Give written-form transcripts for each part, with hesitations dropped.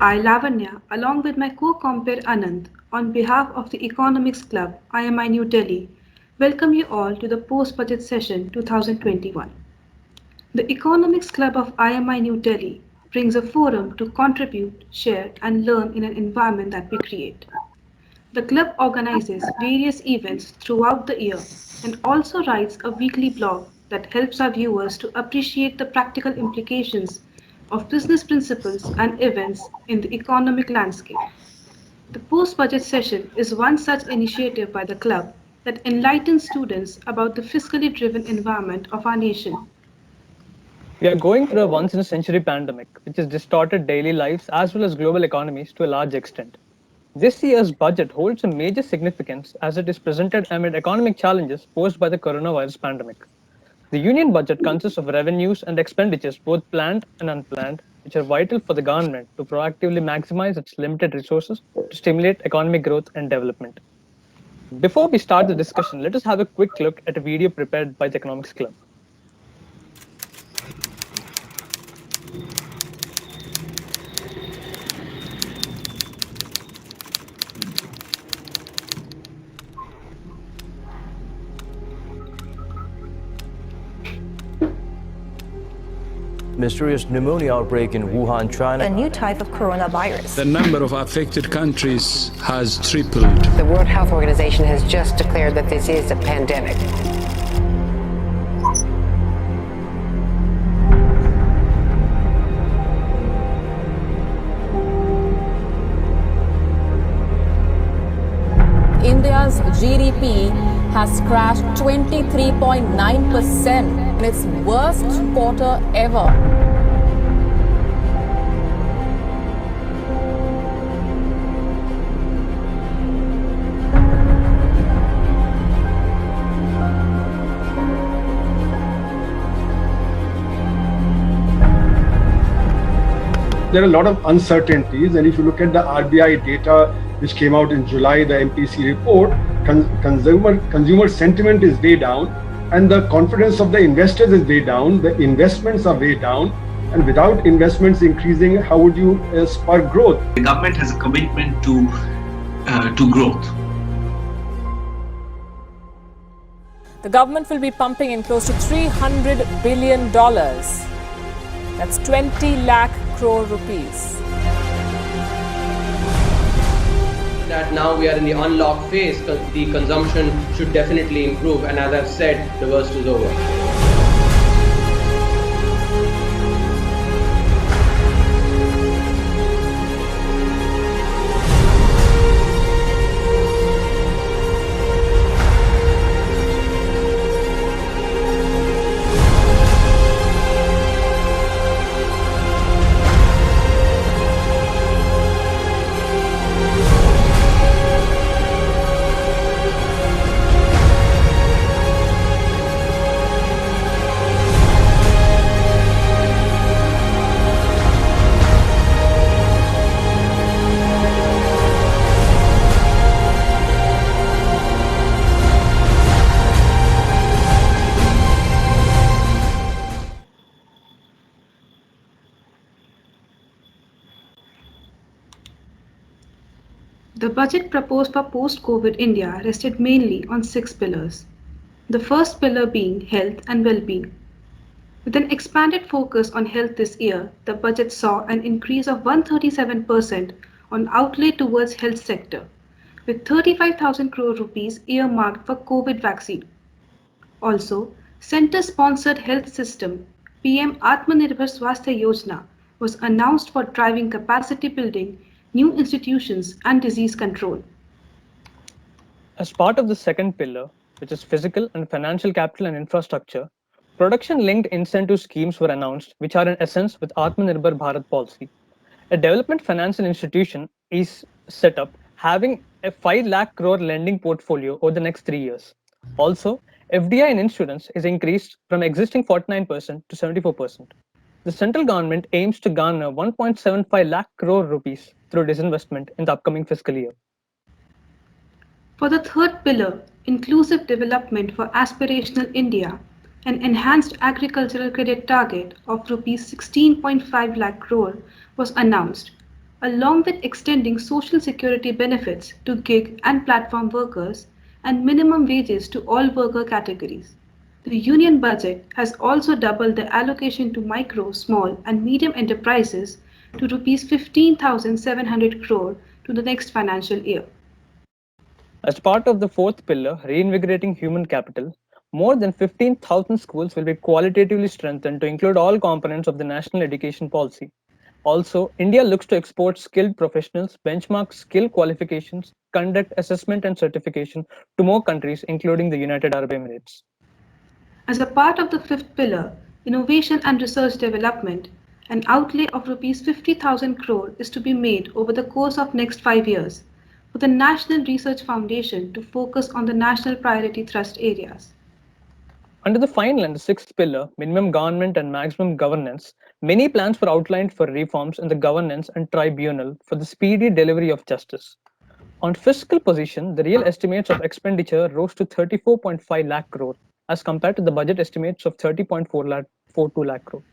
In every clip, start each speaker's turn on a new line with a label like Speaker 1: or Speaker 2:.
Speaker 1: I, Lavanya, along with my co-compare Anand, on behalf of the Economics Club, IMI New Delhi, welcome you all to the post-budget session 2021. The Economics Club of IMI New Delhi brings a forum to contribute, share, and learn in an environment that we create. The club organizes various events throughout the year and also writes a weekly blog that helps our viewers to appreciate the practical implications of business principles and events in the economic landscape. The post budget session is one such initiative by the club that enlightens students about the fiscally driven environment of our nation.
Speaker 2: We are going through a once in a century pandemic, which has distorted daily lives as well as global economies to a large extent. This year's budget holds a major significance as it is presented amid economic challenges posed by the coronavirus pandemic. The union budget consists of revenues and expenditures, both planned and unplanned, which are vital for the government to proactively maximize its limited resources to stimulate economic growth and development. Before we start the discussion, let us have a quick look at a video prepared by the Economics Club.
Speaker 3: Mysterious pneumonia outbreak in Wuhan, China.
Speaker 4: A new type of coronavirus.
Speaker 5: The number of affected countries has tripled.
Speaker 6: The World Health Organization has just declared that this is a pandemic.
Speaker 7: India's GDP has crashed 23.9% in its worst quarter ever.
Speaker 8: There are a lot of uncertainties, and if you look at the RBI data which came out in July, the MPC report, consumer sentiment is way down, and the confidence of the investors is way down. The investments are way down, and without investments increasing, how would you spur growth?
Speaker 9: The government has a commitment to growth.
Speaker 7: The government will be pumping in close to $300 billion. That's 20 lakh crore rupees.
Speaker 10: That now we are in the unlock phase, the consumption should definitely improve, and as I've said, the worst is over.
Speaker 1: The budget proposed for post-COVID India rested mainly on 6 pillars. The first pillar being health and well-being. With an expanded focus on health this year, the budget saw an increase of 137% on outlay towards health sector, with 35,000 crore rupees earmarked for COVID vaccine. Also, center-sponsored health system PM Atmanirbhar Swasthya Yojana was announced for driving capacity building, new institutions, and disease control.
Speaker 2: As part of the second pillar, which is physical and financial capital and infrastructure, production-linked incentive schemes were announced, which are in essence with Atmanirbhar Bharat policy. A development financial institution is set up having a 5 lakh crore lending portfolio over the next 3 years. Also, FDI in insurance is increased from existing 49% to 74%. The central government aims to garner 1.75 lakh crore rupees through disinvestment in the upcoming fiscal year.
Speaker 1: For the third pillar, inclusive development for aspirational India, an enhanced agricultural credit target of rupees 16.5 lakh crore was announced, along with extending social security benefits to gig and platform workers and minimum wages to all worker categories. The union budget has also doubled the allocation to micro, small and medium enterprises to Rs 15,700 crore to the next financial year.
Speaker 2: As part of the fourth pillar, reinvigorating human capital, more than 15,000 schools will be qualitatively strengthened to include all components of the national education policy. Also, India looks to export skilled professionals, benchmark skill qualifications, conduct assessment and certification to more countries, including the United Arab Emirates.
Speaker 1: As a part of the fifth pillar, innovation and research development, an outlay of Rs 50,000 crore is to be made over the course of next 5 years for the National Research Foundation to focus on the national priority thrust areas.
Speaker 2: Under the final and the sixth pillar, minimum government and maximum governance, many plans were outlined for reforms in the governance and tribunal for the speedy delivery of justice. On fiscal position, the real estimates of expenditure rose to 34.5 lakh crore as compared to the budget estimates of 30.42 lakh crore.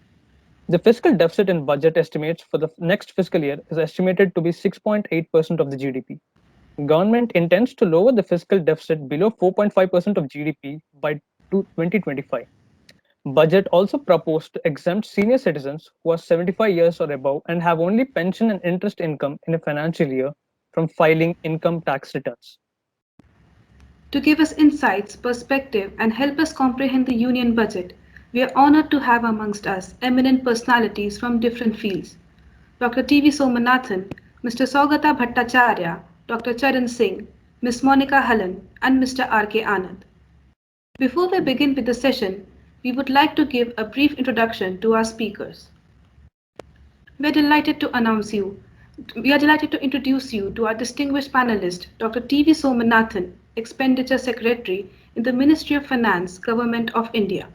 Speaker 2: The fiscal deficit in budget estimates for the next fiscal year is estimated to be 6.8% of the GDP. Government intends to lower the fiscal deficit below 4.5% of GDP by 2025. Budget also proposed to exempt senior citizens who are 75 years or above and have only pension and interest income in a financial year from filing income tax returns.
Speaker 1: To give us insights, perspective, and help us comprehend the union budget, we are honored to have amongst us eminent personalities from different fields. Dr. T.V. Somanathan, Mr. Saugata Bhattacharya, Dr. Charan Singh, Ms. Monica Hallan, and Mr. R.K. Anand. Before we begin with the session, we would like to give a brief introduction to our speakers. We are delighted to introduce you to our distinguished panelist, Dr. T.V. Somanathan, Expenditure Secretary in the Ministry of Finance, Government of India.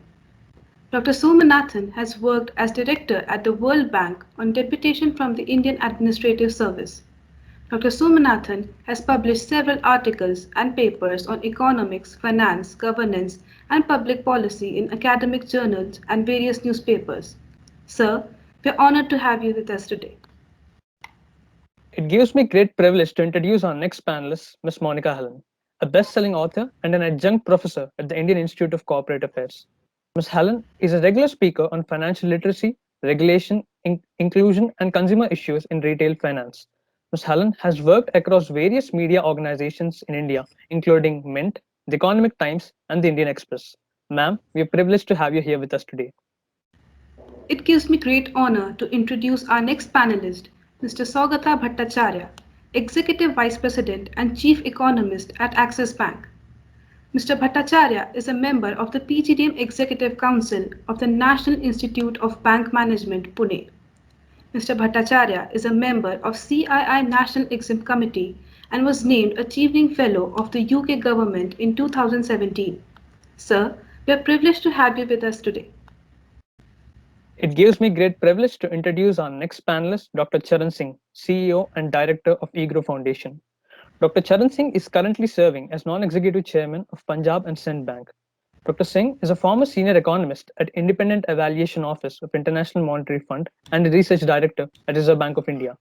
Speaker 1: Dr. Somanathan has worked as Director at the World Bank on deputation from the Indian Administrative Service. Dr. Somanathan has published several articles and papers on economics, finance, governance, and public policy in academic journals and various newspapers. Sir, we are honored to have you with us today.
Speaker 2: It gives me great privilege to introduce our next panelist, Ms. Monica Hallan, a best-selling author and an adjunct professor at the Indian Institute of Corporate Affairs. Ms. Hallan is a regular speaker on financial literacy, regulation, inclusion, and consumer issues in retail finance. Ms. Hallan has worked across various media organizations in India, including Mint, The Economic Times, and The Indian Express. Ma'am, we are privileged to have you here with us today.
Speaker 1: It gives me great honor to introduce our next panelist, Mr. Saugata Bhattacharya, Executive Vice President and Chief Economist at Axis Bank. Mr. Bhattacharya is a member of the PGDM Executive Council of the National Institute of Bank Management, Pune. Mr. Bhattacharya is a member of CII National Exim Committee and was named a Chevening Fellow of the UK government in 2017. Sir, we are privileged to have you with us today.
Speaker 2: It gives me great privilege to introduce our next panelist, Dr. Charan Singh, CEO and Director of eGrow Foundation. Dr. Charan Singh is currently serving as Non-Executive Chairman of Punjab and Sind Bank. Dr. Singh is a former senior economist at Independent Evaluation Office of International Monetary Fund and a research director at Reserve Bank of India.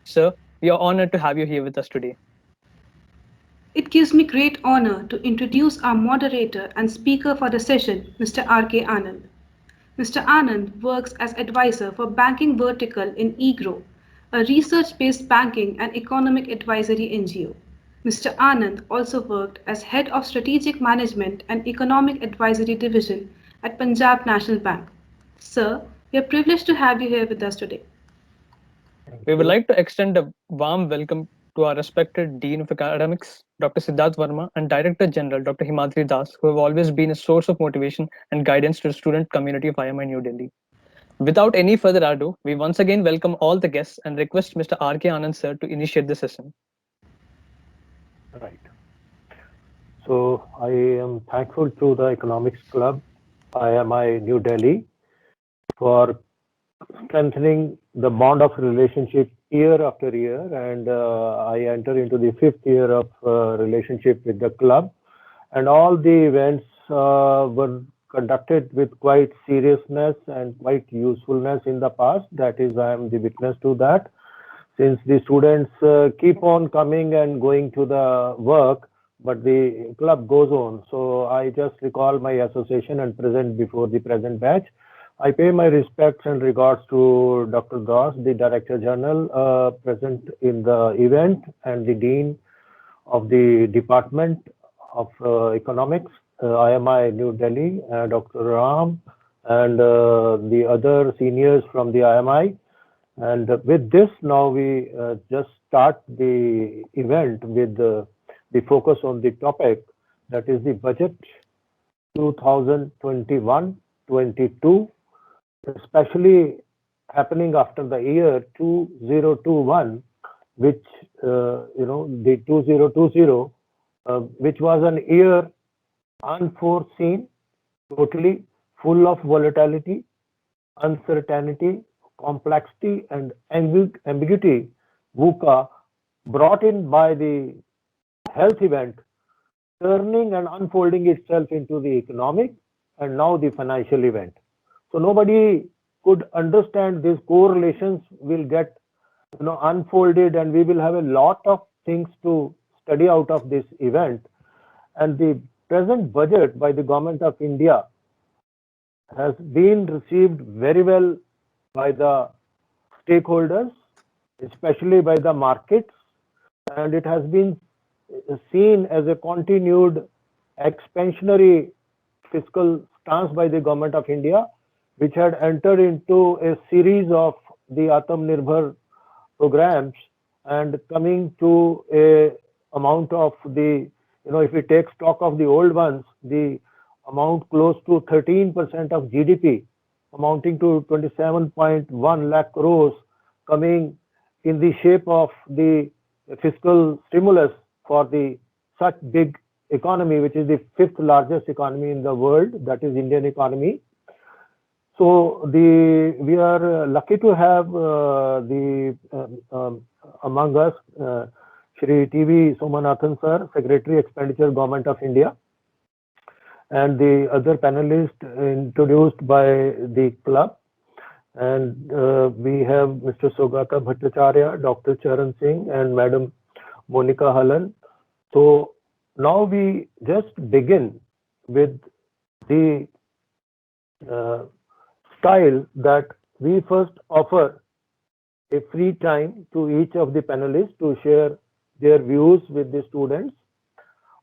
Speaker 2: Sir, we are honored to have you here with us today.
Speaker 1: It gives me great honor to introduce our moderator and speaker for the session, Mr. R.K. Anand. Mr. Anand works as advisor for banking vertical in eGrow, a research-based banking and economic advisory NGO. Mr. Anand also worked as Head of Strategic Management and Economic Advisory Division at Punjab National Bank. Sir, we are privileged to have you here with us today.
Speaker 2: We would like to extend a warm welcome to our respected Dean of Academics, Dr. Siddharth Verma, and Director General, Dr. Himadri Das, who have always been a source of motivation and guidance to the student community of IMI New Delhi. Without any further ado, we once again welcome all the guests and request Mr. R.K. Anand, sir, to initiate the session.
Speaker 11: Right. So I am thankful to the Economics Club, IMI New Delhi, for strengthening the bond of relationship year after year, and I enter into the 5th year of relationship with the club, and all the events were conducted with quite seriousness and quite usefulness in the past. That is, I am the witness to that. since the students keep on coming and going to the work, but the club goes on. So I just recall my association and present before the present batch. I pay my respects and regards to Dr. Das, the Director General, present in the event, and the Dean of the Department of Economics, IMI New Delhi, Dr. Ram, and the other seniors from the IMI. And with this, now we just start the event with the focus on the topic, that is the budget 2021-22, especially happening after the year 2021, which, the 2020, which was an year unforeseen, totally full of volatility, uncertainty, complexity, and ambiguity, VUCA, brought in by the health event, turning and unfolding itself into the economic and now the financial event. So nobody could understand these correlations will get unfolded, and we will have a lot of things to study out of this event. And the present budget by the Government of India has been received very well by the stakeholders, especially by the markets, and it has been seen as a continued expansionary fiscal stance by the Government of India, which had entered into a series of the Atmanirbhar programs, and coming to a amount of the, if we take stock of the old ones, the amount close to 13% of GDP, amounting to 27.1 lakh crores, coming in the shape of the fiscal stimulus for the such big economy, which is the 5th largest economy in the world, that is Indian economy. So we are lucky to have among us Shri T.V. Somanathan Sir, Secretary Expenditure, Government of India, and the other panelists introduced by the club. And we have Mr. Sogata Bhattacharya, Dr. Charan Singh, and Madam Monica Hallan. So now we just begin with the style that we first offer a free time to each of the panelists to share their views with the students.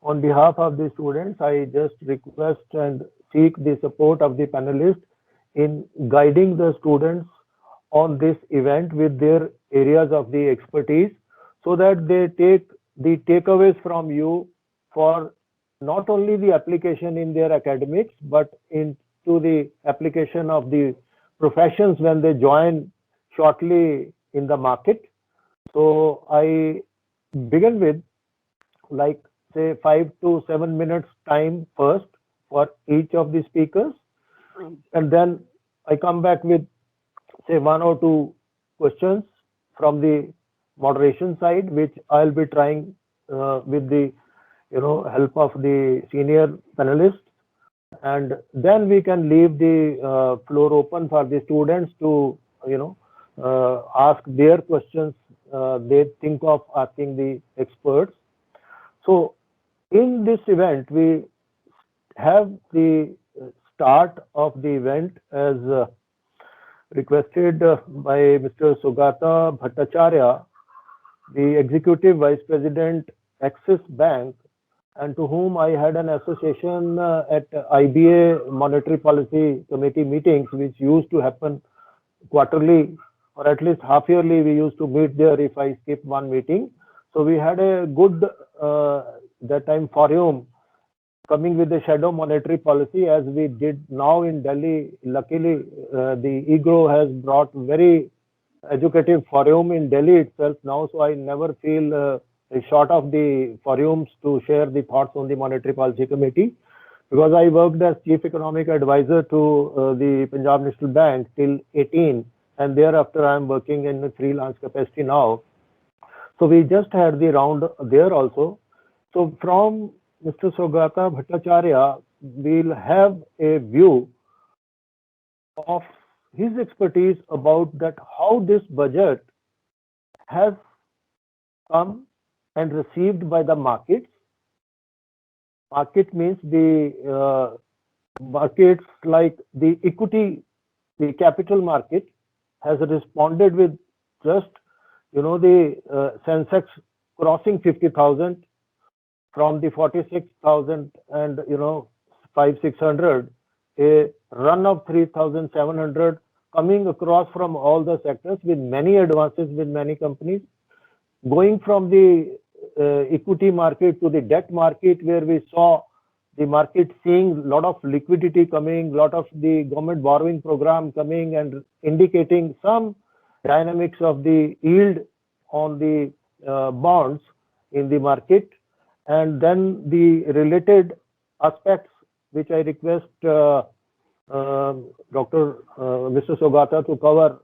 Speaker 11: On behalf of the students, I just request and seek the support of the panelists in guiding the students on this event with their areas of the expertise, so that they take the takeaways from you for not only the application in their academics, but into the application of the professions when they join shortly in the market. So I begin with, like, say 5 to 7 minutes time first for each of the speakers, and then I come back with, say, 1 or 2 questions from the moderation side, which I'll be trying with the help of the senior panelists, and then we can leave the floor open for the students to ask their questions they think of asking the experts. So in this event, we have the start of the event as requested by Mr. Sogata Bhattacharya, the Executive Vice President, Axis Bank, and to whom I had an association at IBA Monetary Policy Committee meetings, which used to happen quarterly, or at least half yearly. We used to meet there if I skip one meeting. So we had a good that time forum coming with the shadow monetary policy, as we did now in Delhi. Luckily, the IGRO has brought very educative forum in Delhi itself now, so I never feel short of the forums to share the thoughts on the Monetary Policy Committee, because I worked as Chief Economic Advisor to the Punjab National Bank till 18, and thereafter I am working in a freelance capacity now. So we just had the round there also. So from Mr. Sogata Bhattacharya, we'll have a view of his expertise about that how this budget has come and received by the markets. Market means the markets like the equity, the capital market has responded with just, the Sensex crossing 50,000 from the 46,000 and 5,600, a run of 3,700 coming across from all the sectors with many advances with many companies, going from the equity market to the debt market, where we saw the market seeing a lot of liquidity coming, a lot of the government borrowing program coming and indicating some dynamics of the yield on the bonds in the market. And then the related aspects, which I request Mr. Saugata to cover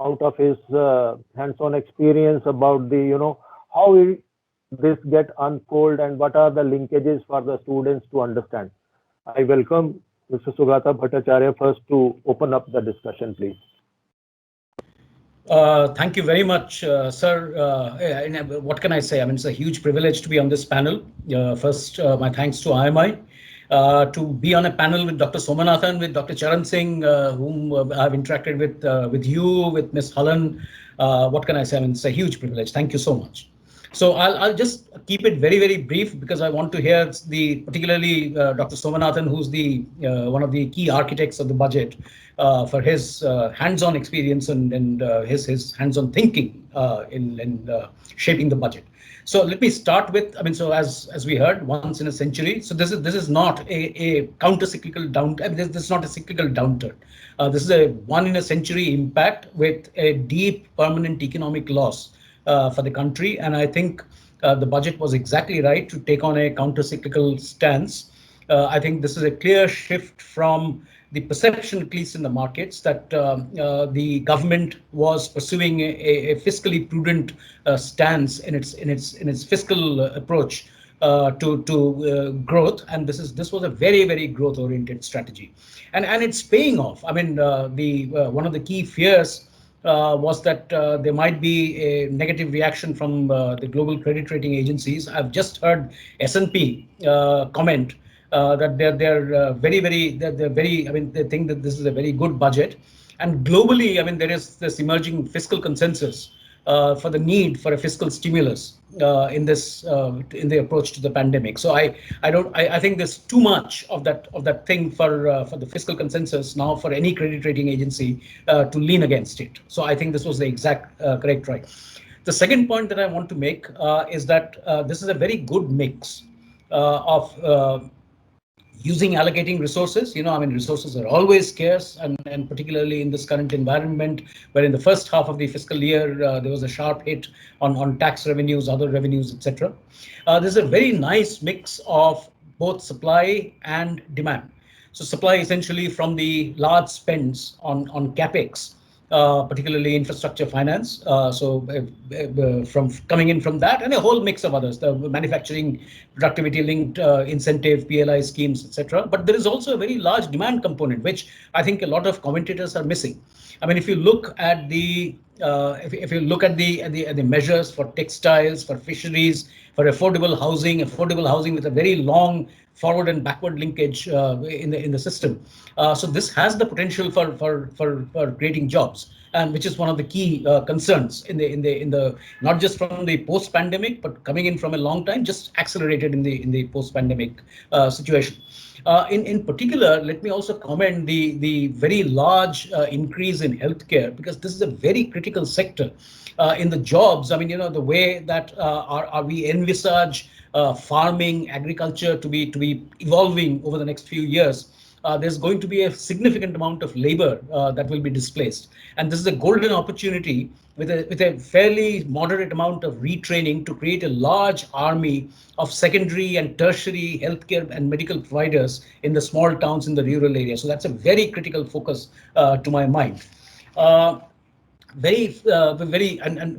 Speaker 11: out of his hands-on experience about the, how will this get unfold and what are the linkages for the students to understand. I welcome Mr. Saugata Bhattacharya first to open up the discussion, please.
Speaker 12: Thank you very much, sir. What can I say? I mean, it's a huge privilege to be on this panel. First, my thanks to IMI. To be on a panel with Dr. Somanathan, with Dr. Charan Singh, whom I've interacted with you, with Ms. Halan. What can I say? I mean, it's a huge privilege. Thank you so much. So I'll just keep it very, very brief because I want to hear particularly Dr. Somanathan, who's one of the key architects of the budget, for his hands-on experience and his hands-on thinking in shaping the budget. So let me start with, so as we heard, once in a century. So this is not a counter-cyclical downturn. This is not a cyclical downturn. This is a one in a century impact with a deep permanent economic loss for the country. And I think the budget was exactly right to take on a counter-cyclical stance. I think this is a clear shift from the perception, at least in the markets, that the government was pursuing a fiscally prudent stance in its fiscal approach to growth, and this was a very, very growth-oriented strategy, and it's paying off. I mean, one of the key fears was that there might be a negative reaction from the global credit rating agencies. I've just heard S&P comment that they're very, I mean, they think that this is a very good budget. And globally, I mean, there is this emerging fiscal consensus for the need for a fiscal stimulus in the approach to the pandemic. So I think there's too much of that thing for the fiscal consensus now for any credit rating agency to lean against it. So I think this was the exact correct right. The second point that I want to make is that this is a very good mix of allocating resources. I mean, resources are always scarce, and particularly in this current environment, where in the first half of the fiscal year, there was a sharp hit on tax revenues, other revenues, etc. There's a very nice mix of both supply and demand. So supply essentially from the large spends on CapEx, particularly infrastructure finance. From coming in from that, and a whole mix of others, the manufacturing productivity-linked incentive, PLI schemes, etc. But there is also a very large demand component, which I think a lot of commentators are missing. I mean, if you look at the measures for textiles, for fisheries, for affordable housing with a very long forward and backward linkage in the system. So this has the potential for creating jobs, and which is one of the key concerns in the not just from the post-pandemic, but coming in from a long time, just accelerated in the post-pandemic situation. In particular, let me also comment the very large increase in healthcare, because this is a very critical sector in the jobs. I mean, the way that we envisage farming, agriculture to be evolving over the next few years. There's going to be a significant amount of labor that will be displaced, and this is a golden opportunity with a fairly moderate amount of retraining to create a large army of secondary and tertiary healthcare and medical providers in the small towns in the rural areas. So that's a very critical focus to my mind. And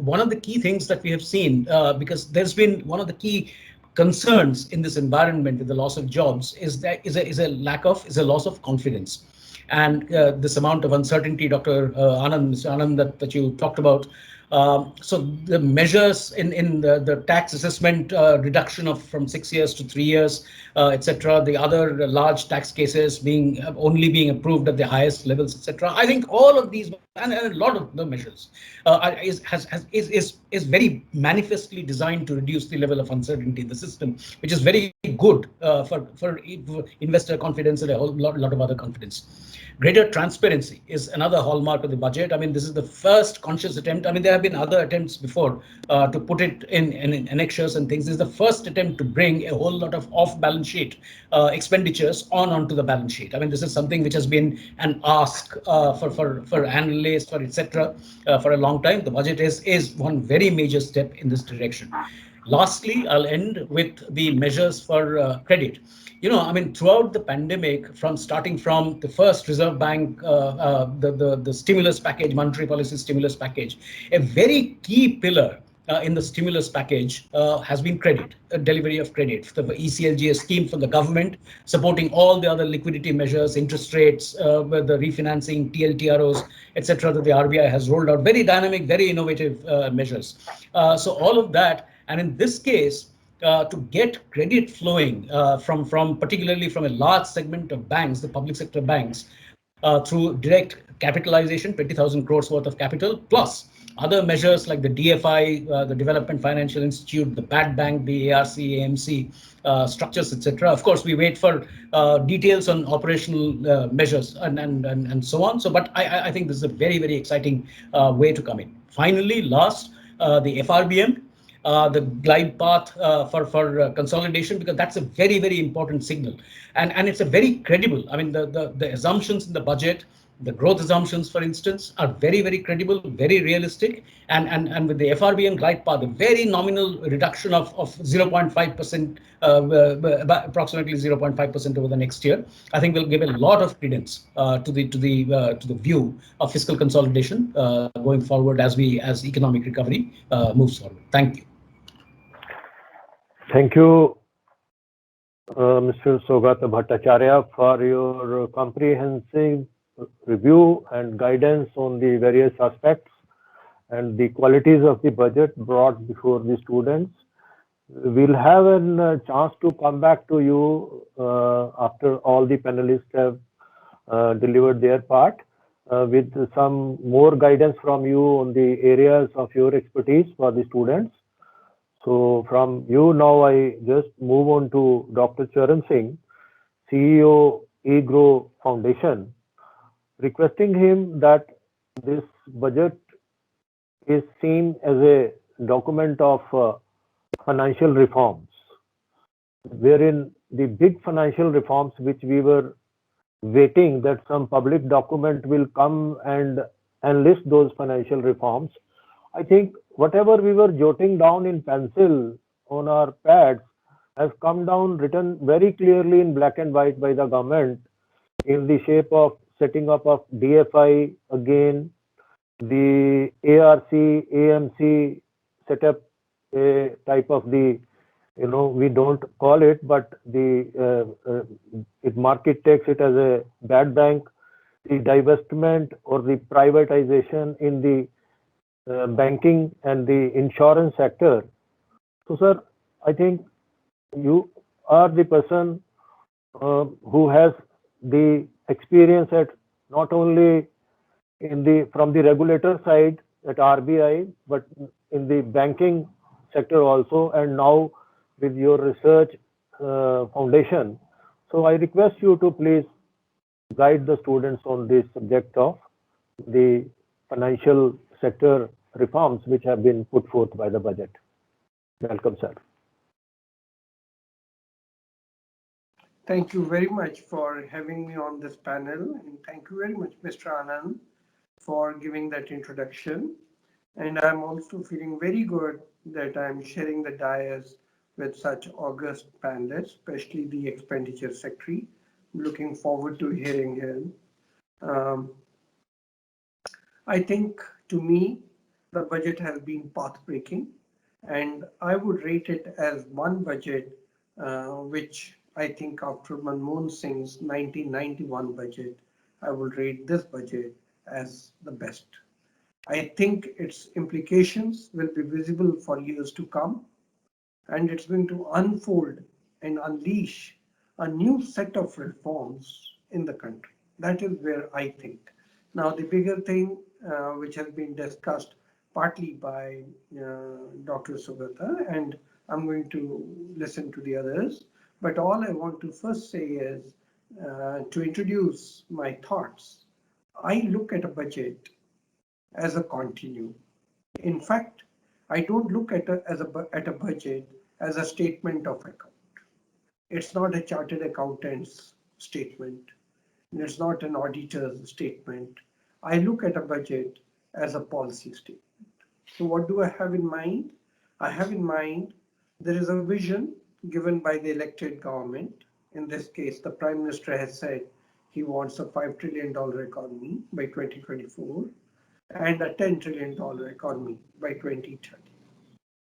Speaker 12: one of the key things that we have seen, because there's been one of the key concerns in this environment with the loss of jobs is a loss of confidence, and this amount of uncertainty, Mr. Anand, that you talked about. So the measures in the tax assessment reduction from 6 years to 3 years, etc. The other large tax cases only being approved at the highest levels, etc. I think all of these and a lot of the measures is very manifestly designed to reduce the level of uncertainty in the system, which is very good for investor confidence and a whole lot of other confidence. Greater transparency is another hallmark of the budget. I mean, this is the first conscious attempt. I mean, there have been other attempts before to put it in annexures and things. This is the first attempt to bring a whole lot of off-balance sheet expenditures onto the balance sheet. I mean, this is something which has been an ask for analysts, for etc. For a long time. The budget is one very major step in this direction. Lastly, I'll end with the measures for credit. I mean, throughout the pandemic, starting from the first Reserve Bank, the stimulus package, monetary policy stimulus package, a very key pillar in the stimulus package has been credit, delivery of credit. The ECLGS scheme for the government, supporting all the other liquidity measures, interest rates, the refinancing, TLTROs, etc. that the RBI has rolled out. Very dynamic, very innovative measures. So all of that, and in this case, to get credit flowing particularly from a large segment of banks, the public sector banks, through direct capitalization, 20,000 crores worth of capital, plus other measures like the DFI, the Development Financial Institute, the Bad Bank, the ARC, AMC structures, etc. Of course, we wait for details on operational measures and so on. So, but I think this is a very, very exciting way to come in. Finally, last, the FRBM. The glide path for consolidation, because that's a very, very important signal. And it's a very credible, I mean, the assumptions in the budget, the growth assumptions, for instance, are very, very credible, very realistic. And with the FRBM glide path, a very nominal reduction of 0.5%, approximately 0.5% over the next year, I think will give a lot of credence to the view of fiscal consolidation going forward as economic recovery moves forward. Thank you.
Speaker 11: Thank you, Mr. Saugata Bhattacharya, for your comprehensive review and guidance on the various aspects and the qualities of the budget brought before the students. We'll have a chance to come back to you after all the panelists have delivered their part with some more guidance from you on the areas of your expertise for the students. So from you now, I just move on to Dr. Charan Singh, CEO, eGrow Foundation, requesting him that this budget is seen as a document of financial reforms, wherein the big financial reforms which we were waiting that some public document will come and list those financial reforms. I think whatever we were jotting down in pencil on our pads has come down written very clearly in black and white by the government in the shape of setting up of DFI again, the ARC, AMC set up a type of we don't call it, but market takes it as a bad bank, the divestment or the privatization in the banking and the insurance sector. So, sir, I think you are the person who has the experience at not only from the regulator side at RBI, but in the banking sector also, and now with your research foundation. So I request you to please guide the students on this subject of the financial sector reforms which have been put forth by the budget. Welcome, sir.
Speaker 13: Thank you very much for having me on this panel, and thank you very much, Mr. Anand, for giving that introduction. And I'm also feeling very good that I'm sharing the dais with such august panelists, especially the expenditure secretary. I'm looking forward to hearing him. I think, to me, the budget has been path-breaking, and I would rate it as one budget which I think after Manmohan Singh's 1991 budget, I will rate this budget as the best. I think its implications will be visible for years to come, and it's going to unfold and unleash a new set of reforms in the country. That is where I think. Now, the bigger thing which has been discussed partly by Dr. Sugata, and I'm going to listen to the others, but all I want to first say is to introduce my thoughts. I look at a budget as a continuum. In fact, I don't look at a budget as a statement of account. It's not a chartered accountant's statement. It's not an auditor's statement. I look at a budget as a policy statement. So what do I have in mind? I have in mind there is a vision given by the elected government. In this case, the Prime Minister has said he wants a $5 trillion economy by 2024 and a $10 trillion economy by 2030.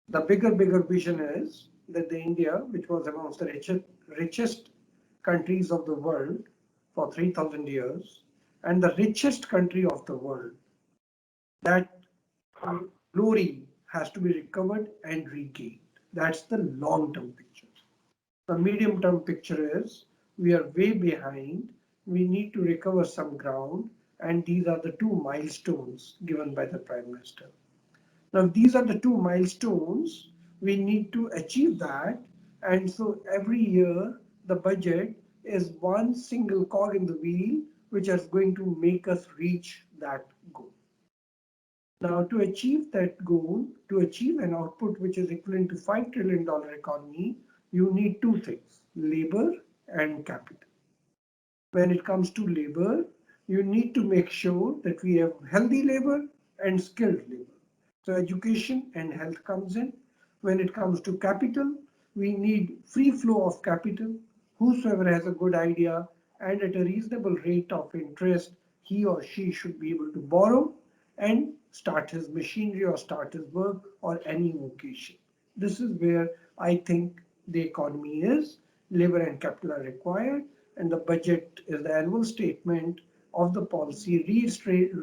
Speaker 13: The bigger vision is that the India, which was amongst the richest countries of the world for 3,000 years, and the richest country of the world, that glory has to be recovered and regained. That's the long-term picture. The medium-term picture is we are way behind. We need to recover some ground, and these are the two milestones given by the Prime Minister. Now, these are the two milestones. We need to achieve that. And so every year, the budget is one single cog in the wheel, which is going to make us reach that goal. Now, to achieve that goal, to achieve an output which is equivalent to $5 trillion economy, you need two things, labor and capital. When it comes to labor, you need to make sure that we have healthy labor and skilled labor. So education and health comes in. When it comes to capital, we need free flow of capital. Whosoever has a good idea and at a reasonable rate of interest, he or she should be able to borrow and start his machinery or start his work or any vocation. This is where I think the economy is. Labor and capital are required, and the budget is the annual statement of the policy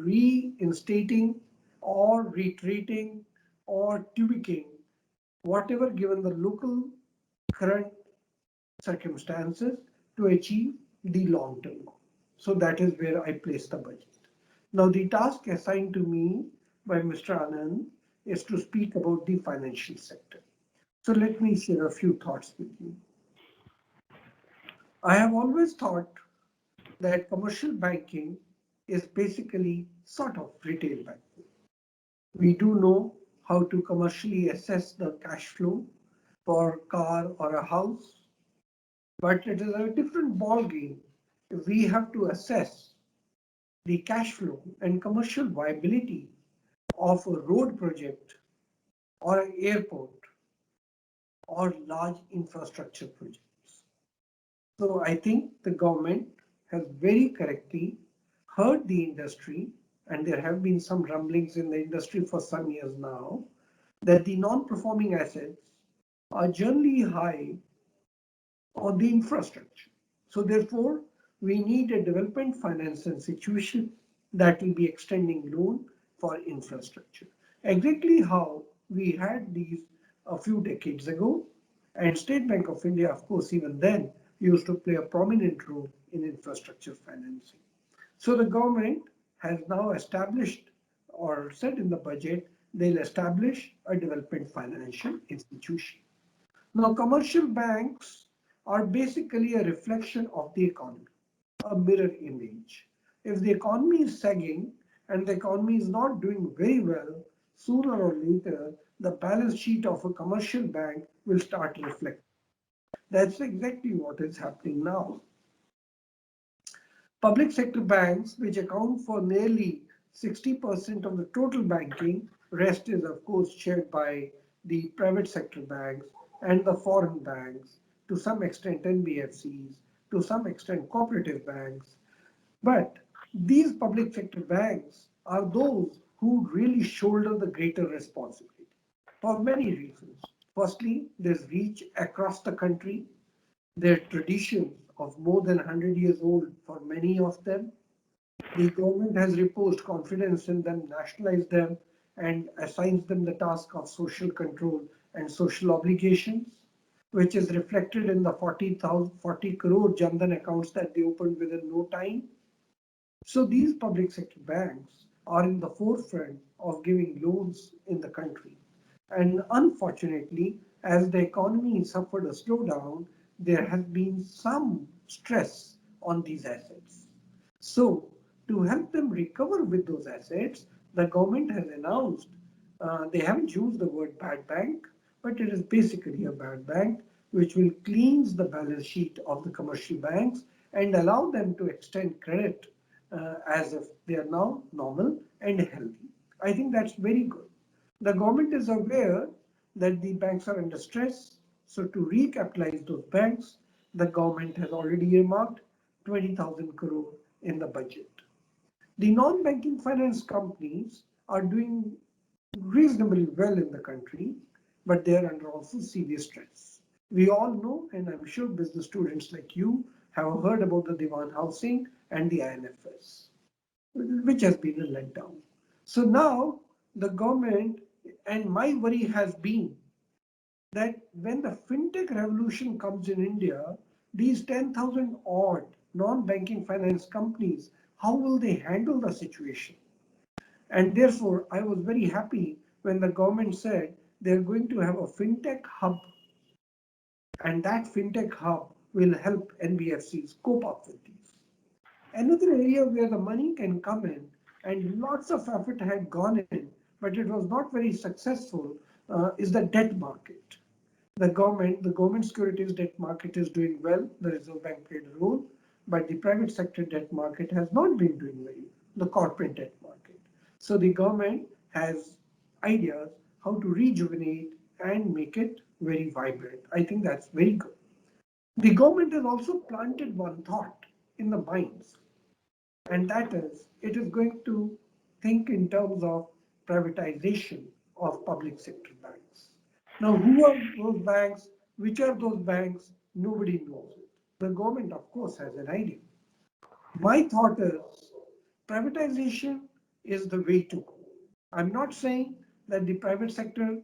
Speaker 13: reinstating or retreating or tweaking whatever given the local current circumstances to achieve the long-term goal. So that is where I place the budget. Now, the task assigned to me by Mr. Anand is to speak about the financial sector. So let me share a few thoughts with you. I have always thought that commercial banking is basically sort of retail banking. We do know how to commercially assess the cash flow for a car or a house, but it is a different ballgame if we have to assess the cash flow and commercial viability of a road project or an airport or large infrastructure projects. So I think the government has very correctly heard the industry, and there have been some rumblings in the industry for some years now, that the non-performing assets are generally high on the infrastructure. So therefore, we need a development finance institution that will be extending loan for infrastructure. Exactly how we had these a few decades ago, and State Bank of India, of course, even then used to play a prominent role in infrastructure financing. So the government has now established or said in the budget, they'll establish a development financial institution. Now, commercial banks are basically a reflection of the economy, a mirror image. If the economy is sagging and the economy is not doing very well, sooner or later, the balance sheet of a commercial bank will start reflecting. That's exactly what is happening now. Public sector banks, which account for nearly 60% of the total banking, rest is of course shared by the private sector banks and the foreign banks, to some extent NBFCs, to some extent cooperative banks. But these public sector banks are those who really shoulder the greater responsibility for many reasons. Firstly, there's reach across the country. Their traditions of more than 100 years old for many of them. The government has reposed confidence in them, nationalized them, and assigns them the task of social control and social obligations, which is reflected in the 40 crore Jan Dhan accounts that they opened within no time. So these public sector banks are in the forefront of giving loans in the country. And unfortunately, as the economy suffered a slowdown, there has been some stress on these assets. So to help them recover with those assets, the government has announced, they haven't used the word bad bank, but it is basically a bad bank which will cleanse the balance sheet of the commercial banks and allow them to extend credit as if they are now normal and healthy. I think that's very good. The government is aware that the banks are under stress. So to recapitalize those banks, the government has already earmarked 20,000 crore in the budget. The non-banking finance companies are doing reasonably well in the country, but they are under also severe stress. We all know, and I'm sure business students like you have heard about the Dewan Housing and the INFS, which has been a letdown. So now the government, and my worry has been that when the fintech revolution comes in India, these 10,000 odd non-banking finance companies, how will they handle the situation? And therefore, I was very happy when the government said they're going to have a fintech hub, and that fintech hub will help NBFCs cope up with these. Another area where the money can come in, and lots of effort had gone in, but it was not very successful, is the debt market. The government securities debt market is doing well. The Reserve Bank played a role, but the private sector debt market has not been doing well, the corporate debt market. So the government has ideas how to rejuvenate and make it very vibrant. I think that's very good. The government has also planted one thought in the minds, and that is it is going to think in terms of privatization of public sector banks. Now, who are those banks? Which are those banks? Nobody knows it. The government, of course, has an idea. My thought is privatization is the way to go. I'm not saying that the private sector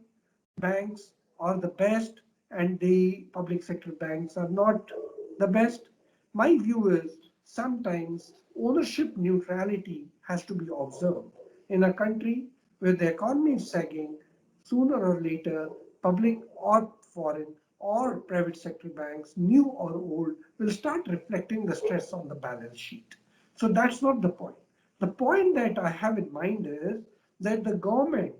Speaker 13: banks are the best and the public sector banks are not the best. My view is sometimes ownership neutrality has to be observed. In a country where the economy is sagging, sooner or later, public or foreign or private sector banks, new or old, will start reflecting the stress on the balance sheet. So that's not the point. The point that I have in mind is that the government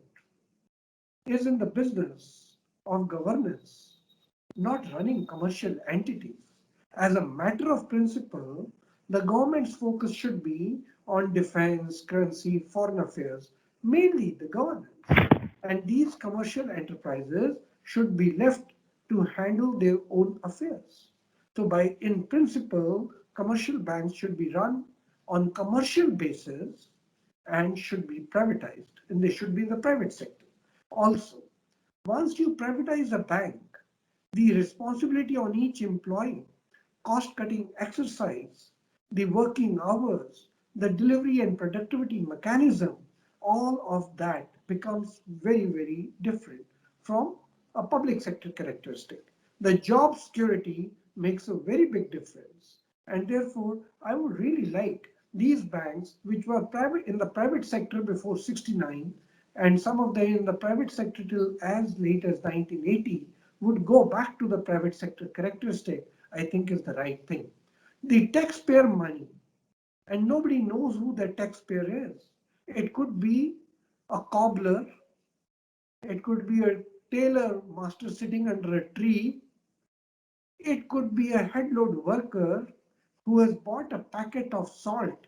Speaker 13: is in the business of governance, not running commercial entities. As a matter of principle, the government's focus should be on defense, currency, foreign affairs, mainly the governance. And these commercial enterprises should be left to handle their own affairs. So in principle, commercial banks should be run on commercial basis and should be privatized, and they should be in the private sector. Also, once you privatize a bank, the responsibility on each employee, cost-cutting exercise, the working hours, the delivery and productivity mechanism, all of that becomes very, very different from a public sector characteristic. The job security makes a very big difference. And therefore, I would really like these banks, which were private in the private sector before 69, and some of them in the private sector till as late as 1980, would go back to the private sector characteristic, I think is the right thing. The taxpayer money, and nobody knows who the taxpayer is. It could be a cobbler, it could be a tailor master sitting under a tree, it could be a headload worker who has bought a packet of salt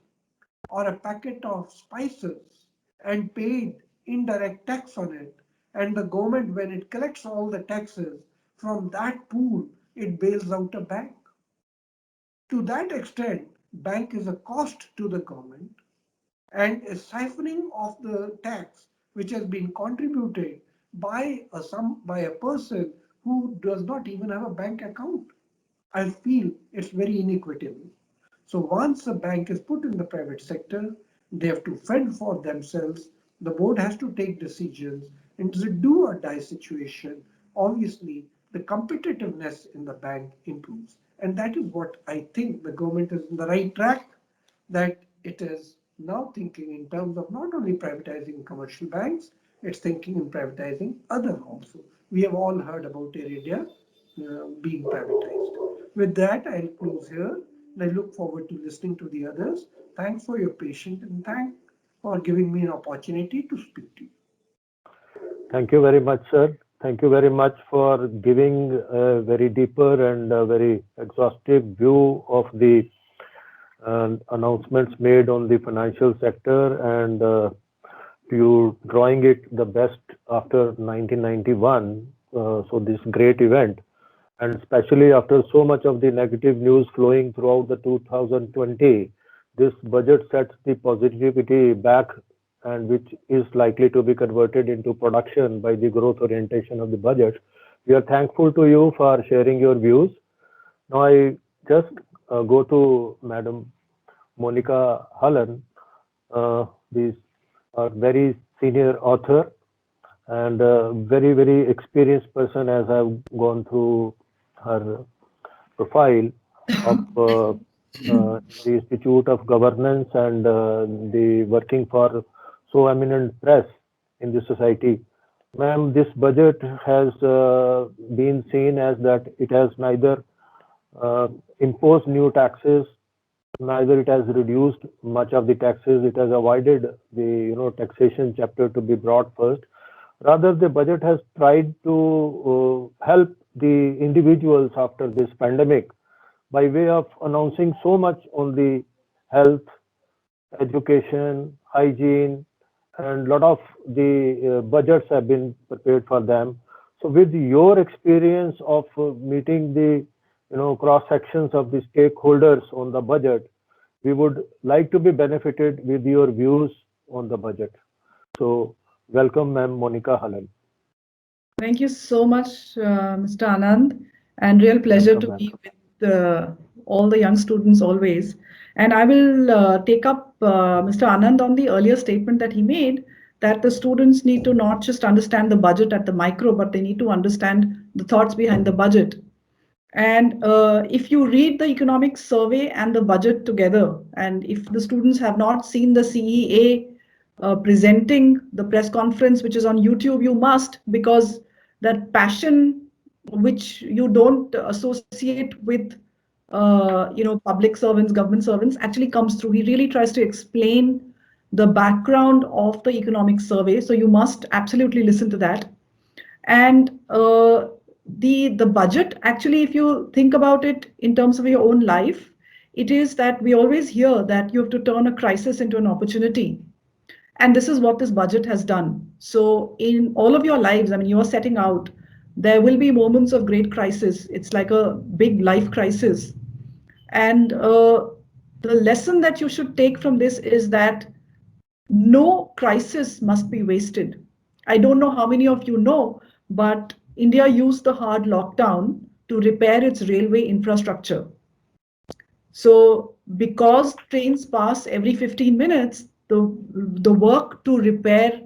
Speaker 13: or a packet of spices and paid indirect tax on it. And the government, when it collects all the taxes from that pool, it bails out a bank. To that extent, bank is a cost to the government and a siphoning of the tax which has been contributed by a person who does not even have a bank account. I feel it's very inequitable. So once a bank is put in the private sector, they have to fend for themselves. The board has to take decisions. And it's a do or die situation. Obviously, the competitiveness in the bank improves. And that is what I think the government is on the right track, that it is now thinking in terms of not only privatizing commercial banks, it's thinking in privatizing other also. We have all heard about Iridia being privatized. With that, I'll close here, and I look forward to listening to the others. Thanks for your patience, and thanks for giving me an opportunity to speak to you.
Speaker 11: Thank you very much, sir. Thank you very much for giving a very deeper and a very exhaustive view of the announcements made on the financial sector, and you drawing it the best after 1991. So this great event, and especially after so much of the negative news flowing throughout the 2020, this budget sets the positivity back, and which is likely to be converted into production by the growth orientation of the budget. We are thankful to you for sharing your views. Now I just go to Madam Monica Hallan, this very senior author and a very, very experienced person, as I've gone through her profile of the Institute of Governance and the working for so eminent press in the society. Ma'am, this budget has been seen as that it has neither imposed new taxes, neither it has reduced much of the taxes. It has avoided the taxation chapter to be brought first. Rather, the budget has tried to help the individuals after this pandemic by way of announcing so much on the health, education, hygiene, and a lot of the budgets have been prepared for them. So with your experience of meeting the cross sections of the stakeholders on the budget, we would like to be benefited with your views on the budget. So welcome, Ma'am Monica Hallan.
Speaker 14: Thank you so much, Mr. Anand, and real pleasure to be with all the young students always. And I will take up Mr. Anand on the earlier statement that he made, that the students need to not just understand the budget at the micro, but they need to understand the thoughts behind the budget. And if you read the economic survey and the budget together, and if the students have not seen the CEA presenting the press conference, which is on YouTube, you must, because that passion which you don't associate with public servants, government servants, actually comes through. He really tries to explain the background of the economic survey. So you must absolutely listen to that. And the budget, actually, if you think about it in terms of your own life, it is that we always hear that you have to turn a crisis into an opportunity. And this is what this budget has done. So in all of your lives, I mean, you are setting out, there will be moments of great crisis. It's like a big life crisis. And the lesson that you should take from this is that no crisis must be wasted. I don't know how many of you know, but India used the hard lockdown to repair its railway infrastructure. So because trains pass every 15 minutes, the work to repair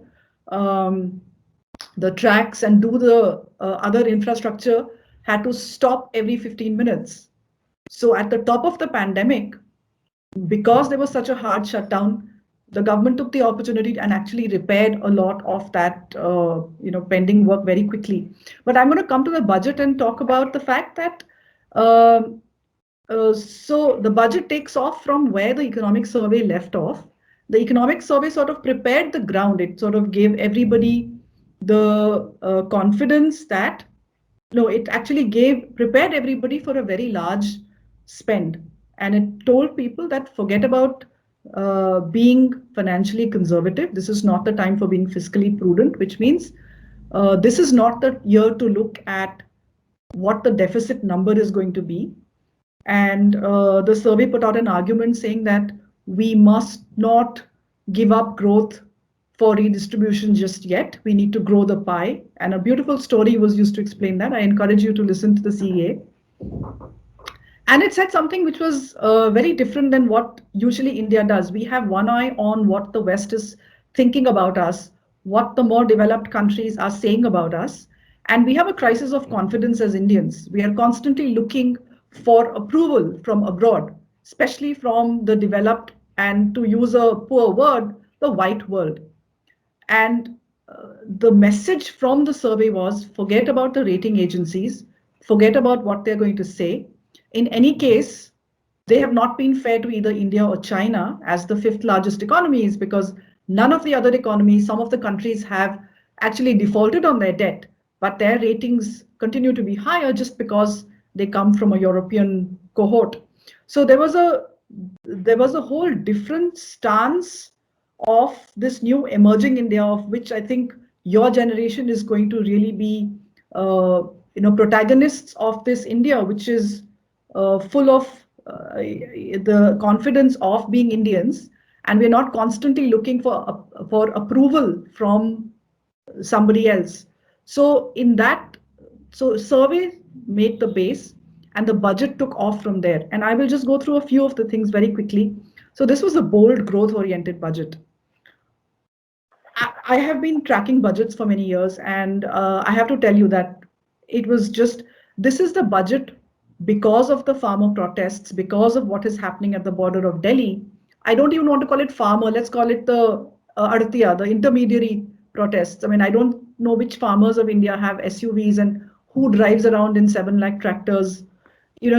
Speaker 14: the tracks and do the other infrastructure had to stop every 15 minutes. So at the top of the pandemic, because there was such a hard shutdown, the government took the opportunity and actually repaired a lot of that pending work very quickly. But I'm going to come to the budget and talk about the fact that so the budget takes off from where the economic survey left off. The economic survey sort of prepared the ground. It sort of gave everybody the confidence that, it actually prepared everybody for a very large spend. And it told people that forget about being financially conservative. This is not the time for being fiscally prudent, which means this is not the year to look at what the deficit number is going to be. And the survey put out an argument saying that we must not give up growth for redistribution just yet. We need to grow the pie. And a beautiful story was used to explain that. I encourage you to listen to the CEA. And it said something which was very different than what usually India does. We have one eye on what the West is thinking about us, what the more developed countries are saying about us. And we have a crisis of confidence as Indians. We are constantly looking for approval from abroad, especially from the developed and, to use a poor word, the white world. And the message from the survey was, forget about the rating agencies, forget about what they're going to say. In any case, they have not been fair to either India or China as the 5th largest economies, because none of the other economies, some of the countries have actually defaulted on their debt, but their ratings continue to be higher just because they come from a European cohort. So there was a whole different stance of this new emerging India, of which I think your generation is going to really be protagonists of this India, which is full of the confidence of being Indians, and we're not constantly looking for approval from somebody else. So survey made the base, and the budget took off from there. And I will just go through a few of the things very quickly. So this was a bold, growth-oriented budget. I have been tracking budgets for many years, and I have to tell you that it was just, this is the budget because of the farmer protests, because of what is happening at the border of Delhi. I don't even want to call it farmer, let's call it the Artiya, the intermediary protests. I mean, I don't know which farmers of India have SUVs and who drives around in 7 lakh tractors.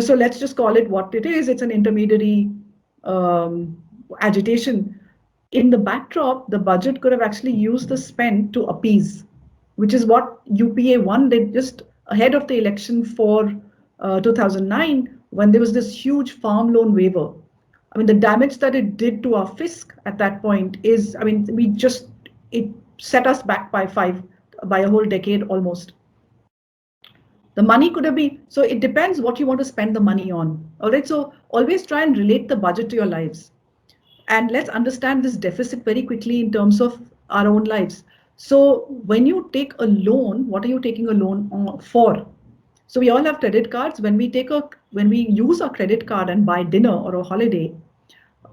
Speaker 14: So let's just call it what it is. It's an intermediary agitation. In the backdrop, the budget could have actually used the spend to appease, which is what UPA 1 did just ahead of the election for 2009, when there was this huge farm loan waiver. I mean, the damage that it did to our fisc at that point is, I mean, it set us back by a whole decade almost. The money could have been, so it depends what you want to spend the money on. All right, so always try and relate the budget to your lives. And let's understand this deficit very quickly in terms of our own lives. So when you take a loan, what are you taking a loan for? So we all have credit cards. When we use our credit card and buy dinner or a holiday,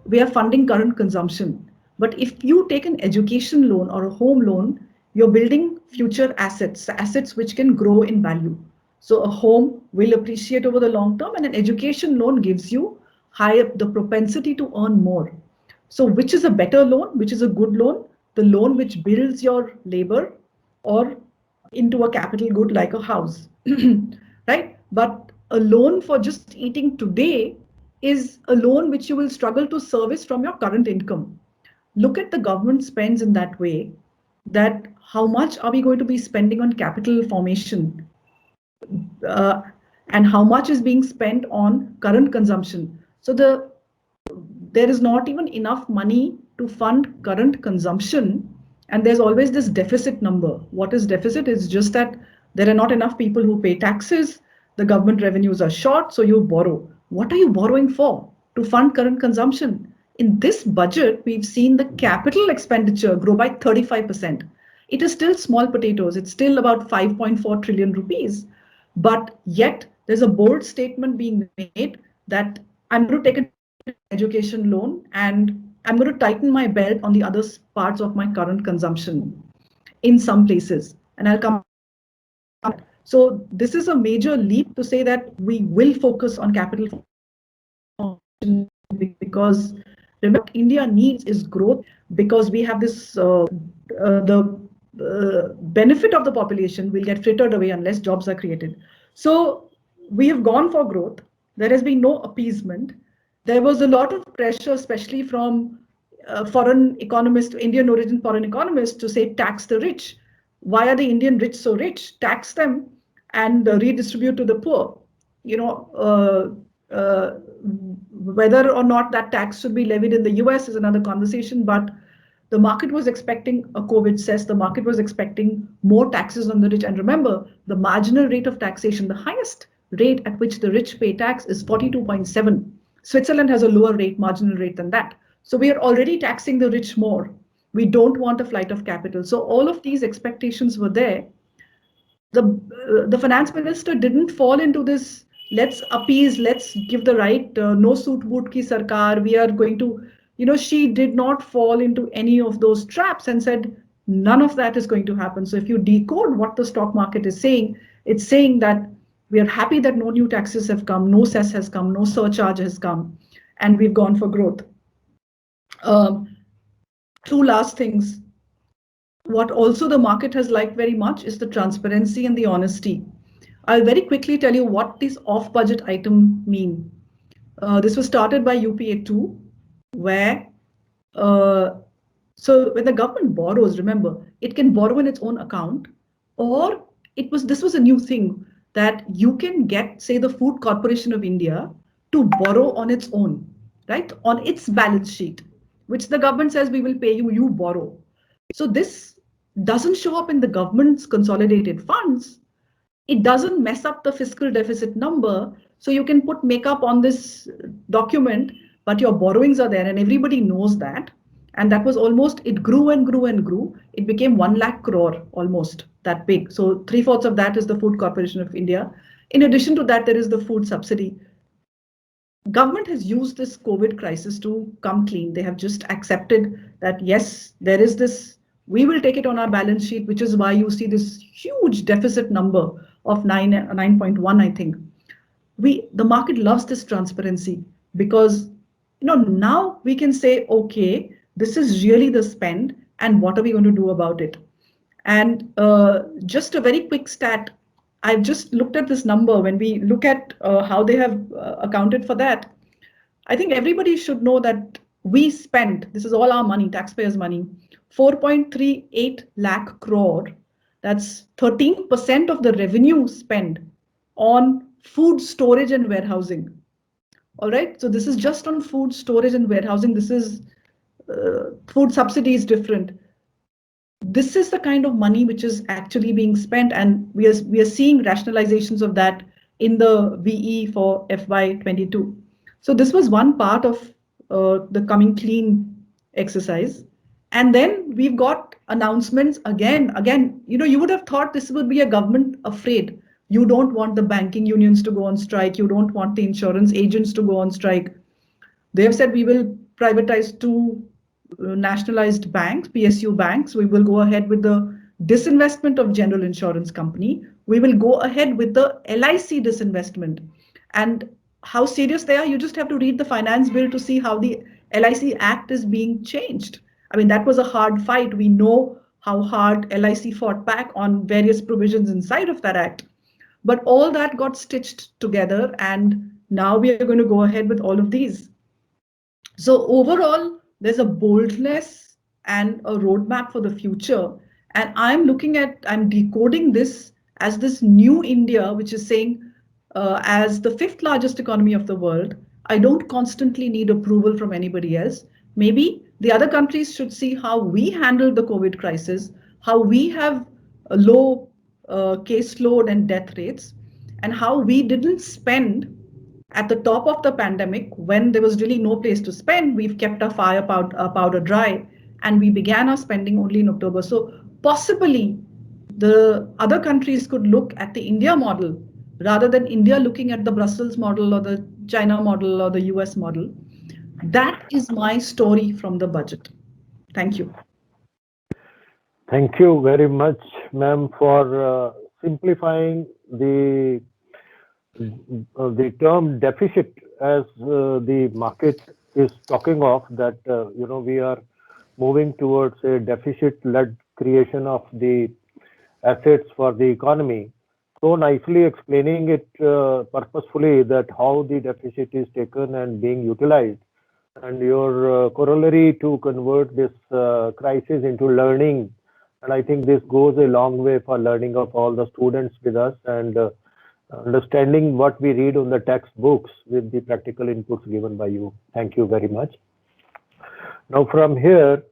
Speaker 14: we are funding current consumption. But if you take an education loan or a home loan, you're building future assets which can grow in value. So a home will appreciate over the long term, and an education loan gives you the propensity to earn more. So which is a better loan? Which is a good loan? The loan which builds your labor or into a capital good like a house, right? But a loan for just eating today is a loan which you will struggle to service from your current income. Look at the government spends in that way, that how much are we going to be spending on capital formation and how much is being spent on current consumption. So there is not even enough money to fund current consumption, and there's always this deficit number. What is deficit? It's just that there are not enough people who pay taxes, the government revenues are short, so you borrow. What are you borrowing for? To fund current consumption. In this budget, we've seen the capital expenditure grow by 35%. It is still small potatoes. It's still about 5.4 trillion rupees. But yet there's a bold statement being made that I'm going to take an education loan and I'm going to tighten my belt on the other parts of my current consumption in some places. And I'll come. So this is a major leap to say that we will focus on capital formation, because remember, what India needs is growth, because we have this, the benefit of the population will get frittered away unless jobs are created. So we have gone for growth. There has been no appeasement. There was a lot of pressure, especially from foreign economists, Indian origin foreign economists, to say tax the rich. Why are the Indian rich so rich? Tax them and redistribute to the poor. Whether or not that tax should be levied in the US is another conversation, but the market was expecting a COVID cess. The market was expecting more taxes on the rich. And remember, the marginal rate of taxation, the highest rate at which the rich pay tax is 42.7. Switzerland has a lower marginal rate than that. So we are already taxing the rich more. We don't want a flight of capital. So all of these expectations were there. The finance minister didn't fall into this let's appease, let's give the right, no suit boot ki sarkar, we are going to, she did not fall into any of those traps and said, none of that is going to happen. So if you decode what the stock market is saying, it's saying that we are happy that no new taxes have come, no cess has come, no surcharge has come, and we've gone for growth. Two last things. What also the market has liked very much is the transparency and the honesty. I'll very quickly tell you what this off-budget item mean. This was started by UPA2, where so when the government borrows, remember, it can borrow in its own account, or this was a new thing that you can get, say, the Food Corporation of India to borrow on its own, right, on its balance sheet, which the government says we will pay you, you borrow. So this doesn't show up in the government's consolidated funds. It doesn't mess up the fiscal deficit number. So you can put makeup on this document, but your borrowings are there and everybody knows that. And that was almost, it grew and grew and grew. It became 1 lakh crore, almost that big. So 3/4 of that is the Food Corporation of India. In addition to that, there is the food subsidy. Government has used this COVID crisis to come clean. They have just accepted that, yes, there is this, we will take it on our balance sheet, which is why you see this huge deficit number of 9.1, I think. The market loves this transparency because, now we can say, okay, this is really the spend and what are we going to do about it? And just a very quick stat, I've just looked at this number. When we look at how they have accounted for that, I think everybody should know that we spent, this is all our money, taxpayers' money, 4.38 lakh crore. That's 13% of the revenue spent on food storage and warehousing. All right, so this is just on food storage and warehousing. This is food subsidy is different. This is the kind of money which is actually being spent, and we are seeing rationalizations of that in the VE for FY22. So this was one part of the coming clean exercise. And then we've got announcements again, you would have thought this would be a government afraid. You don't want the banking unions to go on strike. You don't want the insurance agents to go on strike. They have said we will privatize 2 nationalized banks, PSU banks. We will go ahead with the disinvestment of General Insurance Company. We will go ahead with the LIC disinvestment. And how serious they are, you just have to read the finance bill to see how the LIC Act is being changed. I mean, that was a hard fight. We know how hard LIC fought back on various provisions inside of that act. But all that got stitched together, and now we are going to go ahead with all of these. So overall, there's a boldness and a roadmap for the future. And I'm decoding this as this new India, which is saying, as the 5th largest economy of the world, I don't constantly need approval from anybody else. Maybe the other countries should see how we handled the COVID crisis, how we have a low caseload and death rates, and how we didn't spend at the top of the pandemic when there was really no place to spend. We've kept our powder dry, and we began our spending only in October. So possibly the other countries could look at the India model rather than India looking at the Brussels model or the China model or the US model. That is my story from the budget. Thank you.
Speaker 11: Thank you very much, ma'am, for simplifying the term deficit as the market is talking of, that we are moving towards a deficit-led creation of the assets for the economy. So nicely explaining it purposefully, that how the deficit is taken and being utilized, and your corollary to convert this crisis into learning. And I think this goes a long way for learning of all the students with us, and understanding what we read on the textbooks with the practical inputs given by you. Thank you very much. Now from here,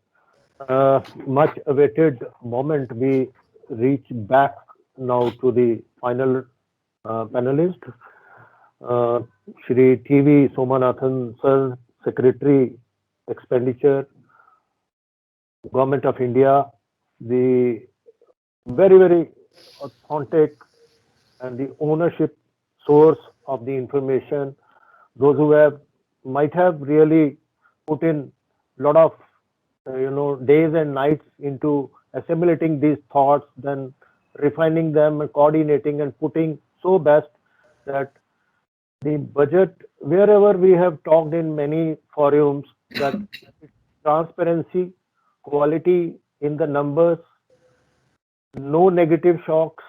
Speaker 11: much awaited moment, we reach back now to the final panelist, Shri T.V. Somanathan Sir, Secretary, Expenditure, Government of India, the very, very authentic and the ownership source of the information. Those who might have really put in a lot of days and nights into assimilating these thoughts, then refining them and coordinating and putting so best that the budget, wherever we have talked in many forums, that transparency, quality in the numbers, no negative shocks,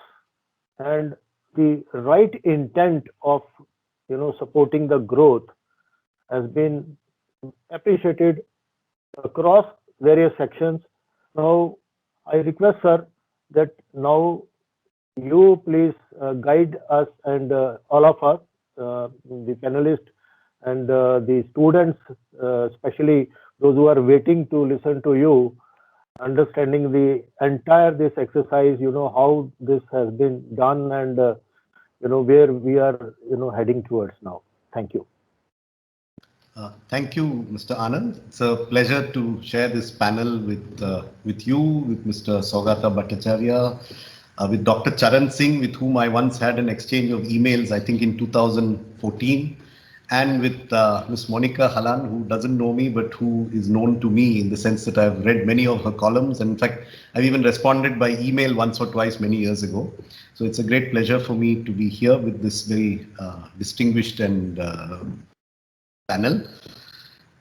Speaker 11: and the right intent of supporting the growth has been appreciated across various sections. Now, I request, sir, that now you please guide us and all of us, the panelists and the students, especially those who are waiting to listen to you, understanding the entire this exercise, how this has been done and where we are heading towards now. Thank you.
Speaker 15: Thank you, Mr. Anand. It's a pleasure to share this panel with you, with Mr. Saugata Bhattacharya, with Dr. Charan Singh, with whom I once had an exchange of emails, I think in 2014, and with Ms. Monica Halan, who doesn't know me, but who is known to me in the sense that I've read many of her columns. And in fact, I've even responded by email once or twice many years ago. So it's a great pleasure for me to be here with this very distinguished and panel.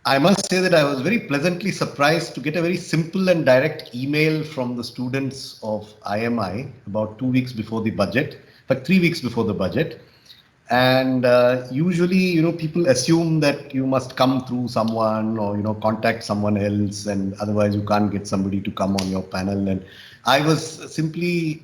Speaker 15: I must say that I was very pleasantly surprised to get a very simple and direct email from the students of IMI about 2 weeks before the budget, in fact 3 weeks before the budget. And usually, people assume that you must come through someone or, contact someone else, and otherwise you can't get somebody to come on your panel. And I was simply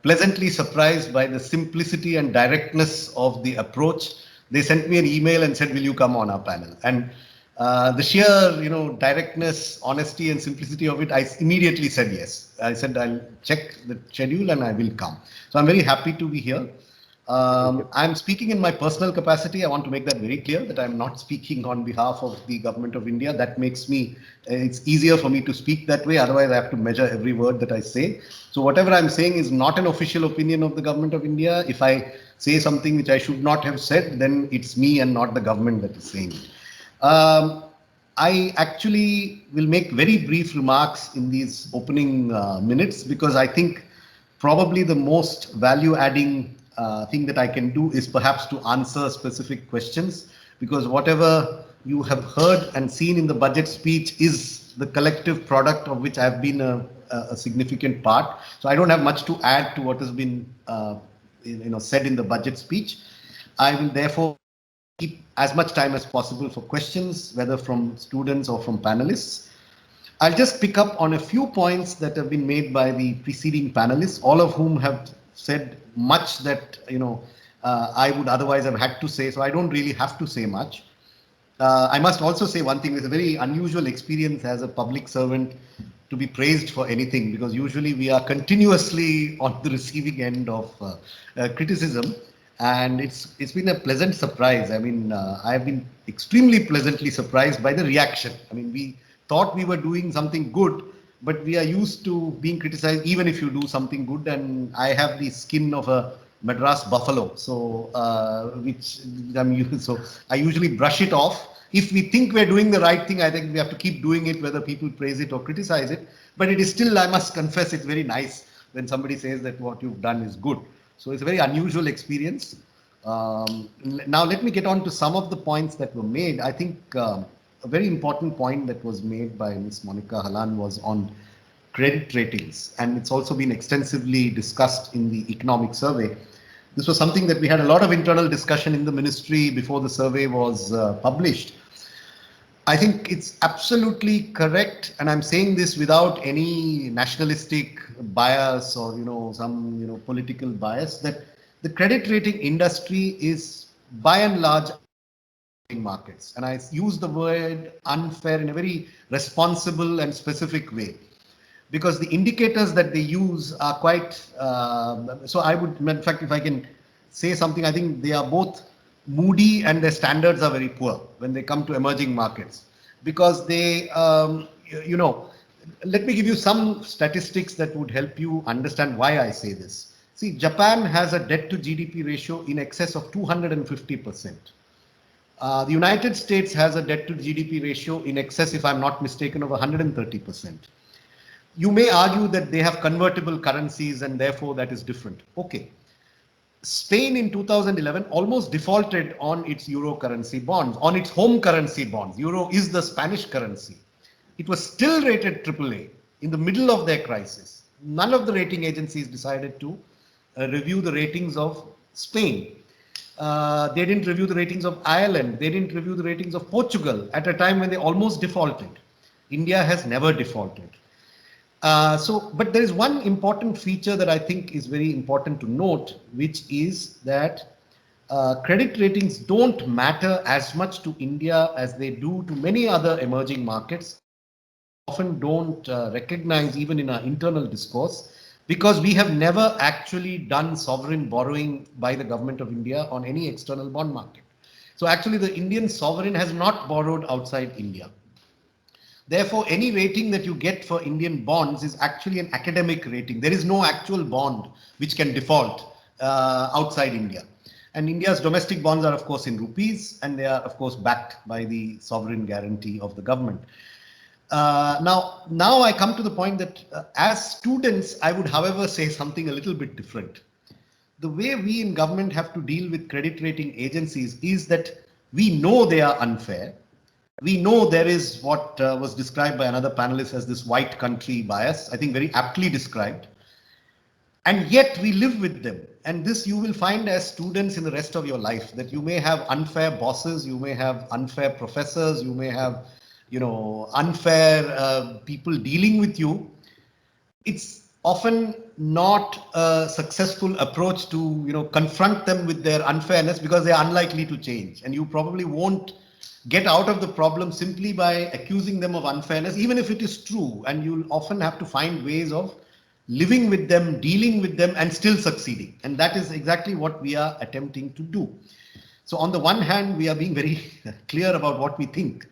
Speaker 15: pleasantly surprised by the simplicity and directness of the approach. They sent me an email and said, will you come on our panel? And the sheer, directness, honesty and simplicity of it, I immediately said yes. I said, I'll check the schedule and I will come. So I'm very happy to be here. I'm speaking in my personal capacity. I want to make that very clear that I'm not speaking on behalf of the government of India. That makes me, it's easier for me to speak that way. Otherwise, I have to measure every word that I say. So whatever I'm saying is not an official opinion of the government of India. If I say something which I should not have said, then it's me and not the government that is saying it. I actually will make very brief remarks in these opening minutes, because I think probably the most value-adding thing that I can do is perhaps to answer specific questions, because whatever you have heard and seen in the budget speech is the collective product of which I have been a significant part. So I don't have much to add to what has been said in the budget speech. I will therefore keep as much time as possible for questions, whether from students or from panelists. I'll just pick up on a few points that have been made by the preceding panelists, all of whom have said much that I would otherwise have had to say, so I don't really have to say much. I must also say one thing: it's a very unusual experience as a public servant to be praised for anything, because usually we are continuously on the receiving end of criticism, and it's been a pleasant surprise. I mean, I have been extremely pleasantly surprised by the reaction. I mean, we thought we were doing something good, but we are used to being criticized even if you do something good, and I have the skin of a Madras buffalo, so which I'm used. So I usually brush it off. If we think we're doing the right thing, I think we have to keep doing it, whether people praise it or criticize it. But it is still, I must confess, it's very nice when somebody says that what you've done is good. So it's a very unusual experience. Now let me get on to some of the points that were made. I think a very important point that was made by Ms. Monica Halan was on credit ratings, and it's also been extensively discussed in the economic survey. This was something that we had a lot of internal discussion in the ministry before the survey was published. I think it's absolutely correct, and I'm saying this without any nationalistic bias or some political bias, that the credit rating industry is by and large markets, and I use the word unfair in a very responsible and specific way, because the indicators that they use are quite so I would, in fact, if I can say something, I think they are both moody and their standards are very poor when they come to emerging markets, because they let me give you some statistics that would help you understand why I say this. See, Japan has a debt to GDP ratio in excess of 250%. The United States has a debt to GDP ratio in excess, if I'm not mistaken, of 130%. You may argue that they have convertible currencies and therefore that is different. Okay. Spain in 2011 almost defaulted on its euro currency bonds, on its home currency bonds. Euro is the Spanish currency. It was still rated AAA in the middle of their crisis. None of the rating agencies decided to review the ratings of Spain. They didn't review the ratings of Ireland. They didn't review the ratings of Portugal at a time when they almost defaulted. India has never defaulted. But there is one important feature that I think is very important to note, which is that credit ratings don't matter as much to India as they do to many other emerging markets. Often don't recognize even in our internal discourse, because we have never actually done sovereign borrowing by the government of India on any external bond market. So actually the Indian sovereign has not borrowed outside India. Therefore, any rating that you get for Indian bonds is actually an academic rating. There is no actual bond which can default outside India. And India's domestic bonds are, of course, in rupees, and they are, of course, backed by the sovereign guarantee of the government. Now I come to the point that as students, I would, however, say something a little bit different. The way we in government have to deal with credit rating agencies is that we know they are unfair. We know there is what was described by another panelist as this white country bias, I think very aptly described. And yet we live with them. And this you will find as students in the rest of your life, that you may have unfair bosses, you may have unfair professors, you may have, unfair people dealing with you. It's often not a successful approach to, confront them with their unfairness, because they are unlikely to change. And you probably won't get out of the problem simply by accusing them of unfairness, even if it is true. And you'll often have to find ways of living with them, dealing with them, and still succeeding. And that is exactly what we are attempting to do. So on the one hand, we are being very clear about what we think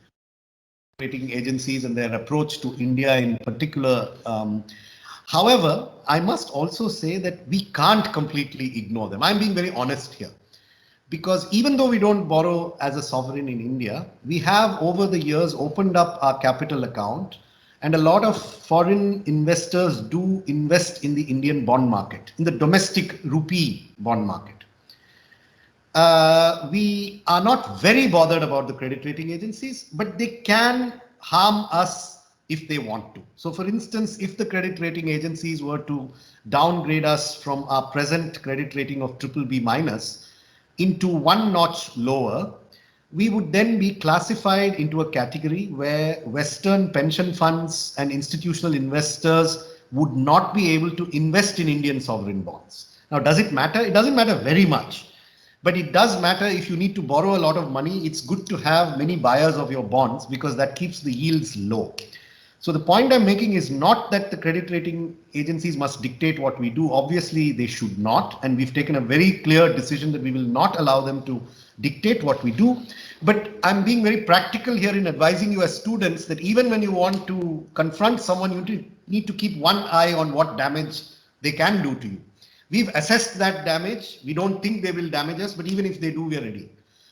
Speaker 15: rating agencies and their approach to India in particular. However, I must also say that we can't completely ignore them. I'm being very honest here. Because even though we don't borrow as a sovereign in India, we have over the years opened up our capital account, and a lot of foreign investors do invest in the Indian bond market, in the domestic rupee bond market. We are not very bothered about the credit rating agencies, but they can harm us if they want to. So for instance, if the credit rating agencies were to downgrade us from our present credit rating of BBB- into one notch lower, we would then be classified into a category where Western pension funds and institutional investors would not be able to invest in Indian sovereign bonds. Now, does it matter? It doesn't matter very much, but it does matter if you need to borrow a lot of money. It's good to have many buyers of your bonds, because that keeps the yields low. So the point I'm making is not that the credit rating agencies must dictate what we do. Obviously, they should not. And we've taken a very clear decision that we will not allow them to dictate what we do. But I'm being very practical here in advising you as students that even when you want to confront someone, you need to keep one eye on what damage they can do to you. We've assessed that damage. We don't think they will damage us, but even if they do, we are ready.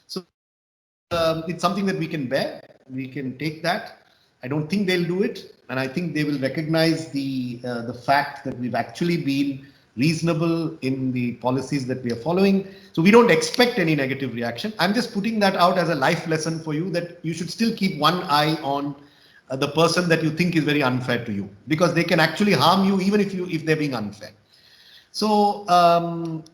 Speaker 15: So it's something that we can bear. We can take that. I don't think they'll do it, and I think they will recognize the fact that we've actually been reasonable in the policies that we are following. So we don't expect any negative reaction. I'm just putting that out as a life lesson for you, that you should still keep one eye on the person that you think is very unfair to you, because they can actually harm you even if they're being unfair. So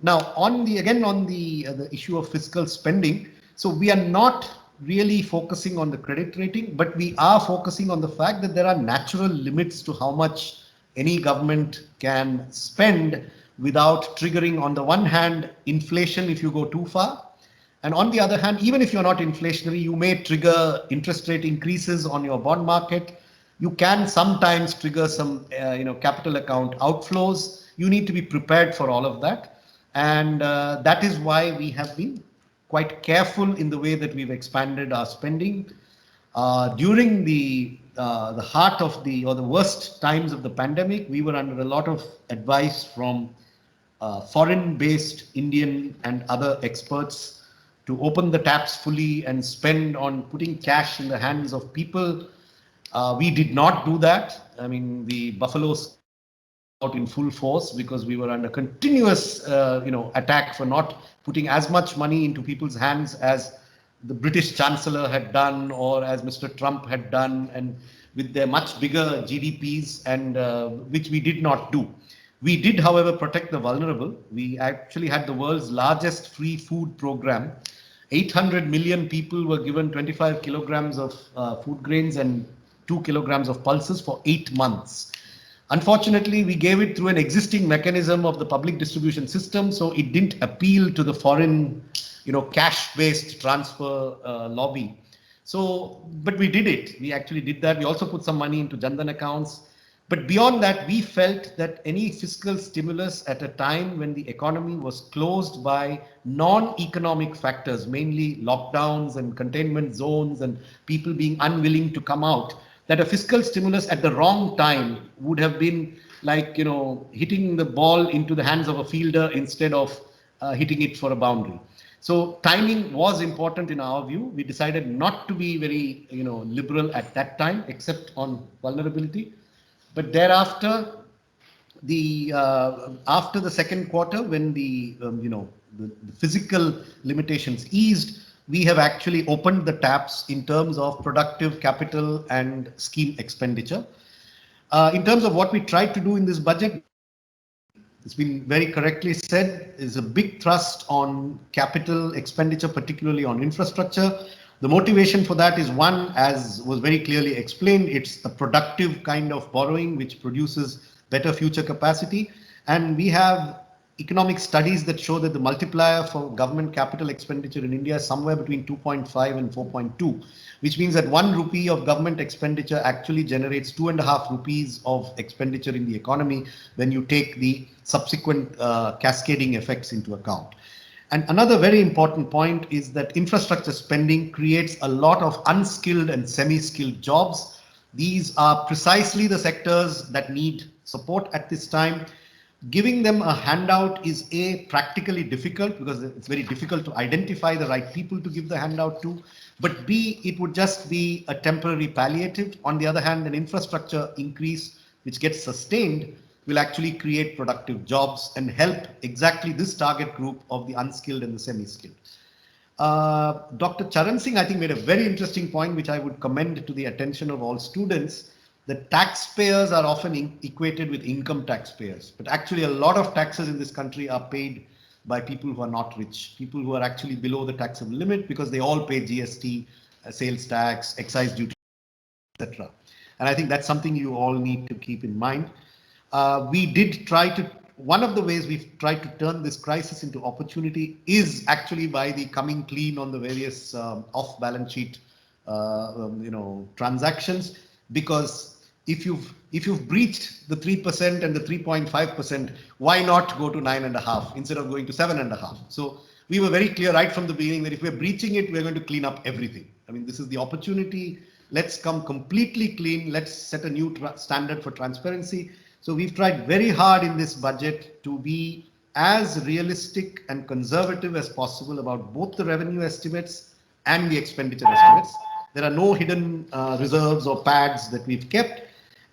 Speaker 15: now on the issue of fiscal spending, so we are not really focusing on the credit rating, but we are focusing on the fact that there are natural limits to how much any government can spend without triggering, on the one hand, inflation if you go too far. And on the other hand, even if you're not inflationary, you may trigger interest rate increases on your bond market. You can sometimes trigger some capital account outflows. You need to be prepared for all of that. And that is why we have been quite careful in the way that we've expanded our spending. During the heart of the worst times of the pandemic, we were under a lot of advice from foreign-based Indian and other experts to open the taps fully and spend on putting cash in the hands of people. We did not do that. I mean, the buffaloes out in full force because we were under continuous, attack for not putting as much money into people's hands as the British Chancellor had done or as Mr. Trump had done, and with their much bigger GDPs, and which we did not do. We did, however, protect the vulnerable. We actually had the world's largest free food program. 800 million people were given 25 kilograms of food grains and 2 kilograms of pulses for 8 months. Unfortunately, we gave it through an existing mechanism of the public distribution system, so it didn't appeal to the foreign, cash-based transfer lobby. So, but we did it. We actually did that. We also put some money into Jan Dhan accounts. But beyond that, we felt that any fiscal stimulus at a time when the economy was closed by non-economic factors, mainly lockdowns and containment zones and people being unwilling to come out, that a fiscal stimulus at the wrong time would have been like, hitting the ball into the hands of a fielder instead of hitting it for a boundary. So timing was important in our view. We decided not to be very, liberal at that time, except on vulnerability. But thereafter, after the second quarter, when the physical limitations eased, we have actually opened the taps in terms of productive capital and scheme expenditure. In terms of what we tried to do in this budget, it's been very correctly said, is a big thrust on capital expenditure, particularly on infrastructure. The motivation for that is one, as was very clearly explained, it's a productive kind of borrowing which produces better future capacity. And we have economic studies that show that the multiplier for government capital expenditure in India is somewhere between 2.5 and 4.2, which means that 1 rupee of government expenditure actually generates 2.5 rupees of expenditure in the economy when you take the subsequent cascading effects into account. And another very important point is that infrastructure spending creates a lot of unskilled and semi-skilled jobs. These are precisely the sectors that need support at this time. Giving them a handout is practically difficult because it's very difficult to identify the right people to give the handout to. But B, it would just be a temporary palliative. On the other hand, an infrastructure increase which gets sustained will actually create productive jobs and help exactly this target group of the unskilled and the semi-skilled. Dr. Charan Singh, I think, made a very interesting point, which I would commend to the attention of all students. The taxpayers are often equated with income taxpayers, but actually a lot of taxes in this country are paid by people who are not rich, people who are actually below the taxable limit because they all pay GST, sales tax, excise duty, etc. And I think that's something you all need to keep in mind. We did try to, one of the ways we've tried to turn this crisis into opportunity is actually by the coming clean on the various off-balance sheet, transactions, because if you've breached the 3% and the 3.5%, why not go to 9.5 instead of going to 7.5? So we were very clear right from the beginning that if we're breaching it, we're going to clean up everything. I mean, this is the opportunity. Let's come completely clean. Let's set a new standard for transparency. So we've tried very hard in this budget to be as realistic and conservative as possible about both the revenue estimates and the expenditure estimates. There are no hidden reserves or pads that we've kept.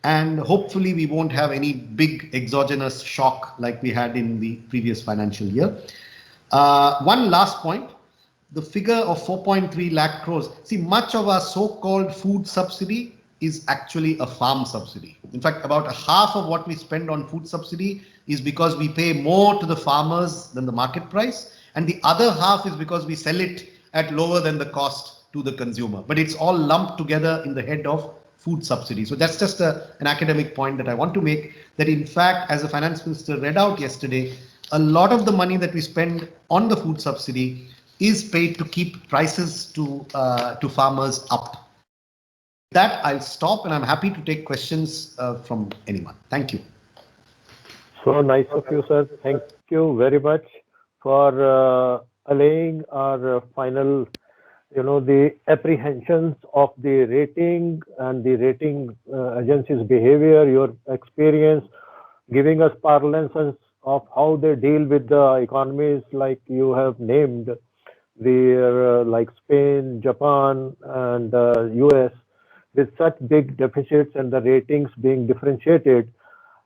Speaker 15: And hopefully we won't have any big exogenous shock like we had in the previous financial year. One last point, the figure of 4.3 lakh crores. See, much of our so-called food subsidy is actually a farm subsidy. In fact, about half of what we spend on food subsidy is because we pay more to the farmers than the market price. And the other half is because we sell it at lower than the cost to the consumer. But it's all lumped together in the head of food subsidy. So that's just an academic point that I want to make, that in fact, as the finance minister read out yesterday, a lot of the money that we spend on the food subsidy is paid to keep prices to farmers up. That I'll stop, and I'm happy to take questions from anyone. Thank you.
Speaker 11: So nice of you, sir. Thank you very much for allaying our final, the apprehensions of the rating and the rating agency's behavior, your experience, giving us parlance of how they deal with the economies like you have named, the like Spain, Japan, and US, with such big deficits and the ratings being differentiated.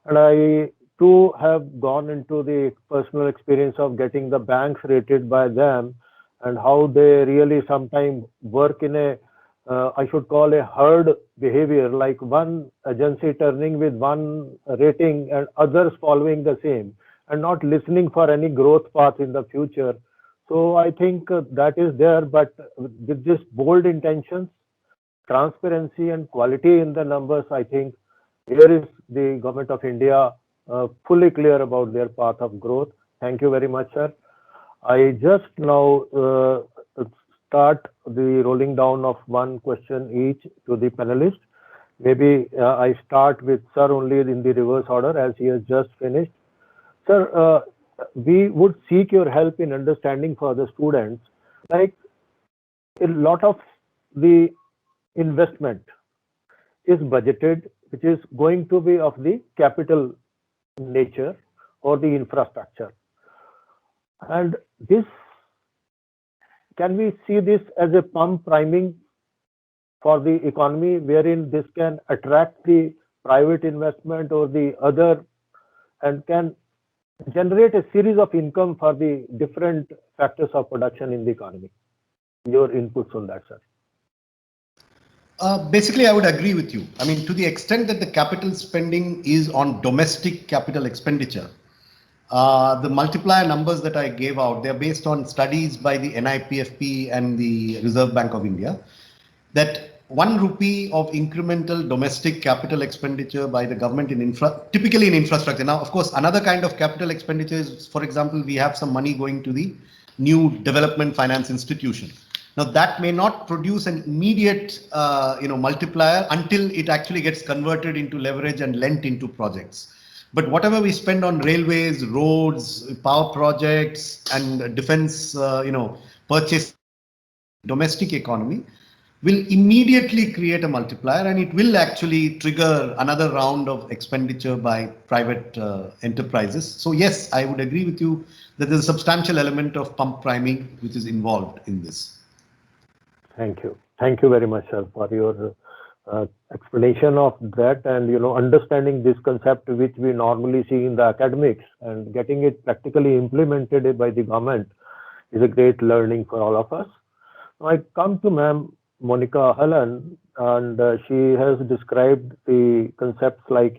Speaker 11: And I too have gone into the personal experience of getting the banks rated by them, and how they really sometimes work in a I should call a herd behavior, like one agency turning with one rating and others following the same, and not listening for any growth path in the future. So I think that is there, but with this bold intentions, transparency and quality in the numbers, I think here is the Government of India fully clear about their path of growth. Thank you very much, sir. I just now start the rolling down of one question each to the panelists. Maybe I start with sir only in the reverse order, as he has just finished. Sir, we would seek your help in understanding for the students, like a lot of the investment is budgeted, which is going to be of the capital nature or the infrastructure. And this, can we see this as a pump priming for the economy, wherein this can attract the private investment or the other, and can generate a series of income for the different factors of production in the economy? Your inputs on that, sir.
Speaker 15: Basically, I would agree with you. I mean, to the extent that the capital spending is on domestic capital expenditure, the multiplier numbers that I gave out, they're based on studies by the NIPFP and the Reserve Bank of India, that 1 rupee of incremental domestic capital expenditure by the government in typically in infrastructure. Now, of course, another kind of capital expenditure is, for example, we have some money going to the new development finance institution. Now, that may not produce an immediate multiplier until it actually gets converted into leverage and lent into projects. But whatever we spend on railways, roads, power projects, and defense, purchase, domestic economy will immediately create a multiplier, and it will actually trigger another round of expenditure by private enterprises. So yes, I would agree with you that there's a substantial element of pump priming which is involved in this.
Speaker 11: Thank you. Thank you very much, sir, for your explanation of that, and understanding this concept which we normally see in the academics and getting it practically implemented by the government is a great learning for all of us. Now I come to Ma'am Monica Hallan, and she has described the concepts like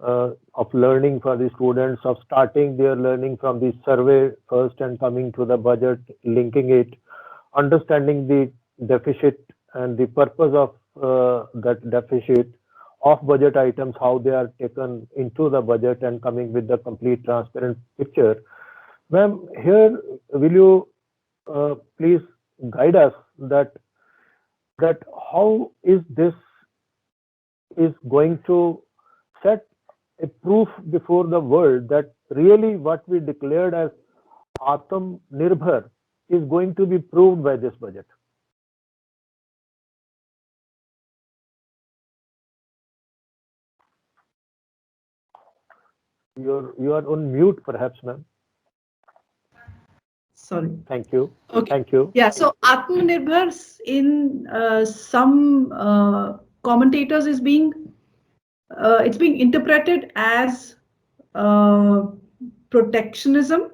Speaker 11: of learning for the students, of starting their learning from the survey first and coming to the budget, linking it, understanding the deficit and the purpose of that deficit of budget items, how they are taken into the budget, and coming with the complete transparent picture. Ma'am, here will you please guide us that how is this is going to set a proof before the world that really what we declared as Atam Nirbhar is going to be proved by this budget? You are on mute, perhaps, ma'am.
Speaker 14: Sorry.
Speaker 11: Thank you.
Speaker 14: Okay.
Speaker 11: Thank you.
Speaker 14: Yeah. So Atmanirbhar in some commentators is being it's being interpreted as protectionism.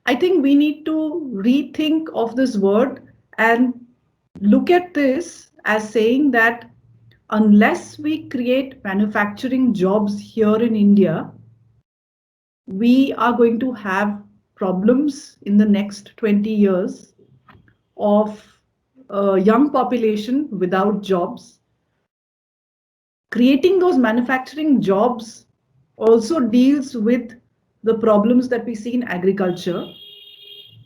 Speaker 14: I think we need to rethink of this word and look at this as saying that unless we create manufacturing jobs here in India, we are going to have problems in the next 20 years of a young population without jobs. Creating those manufacturing jobs also deals with the problems that we see in agriculture,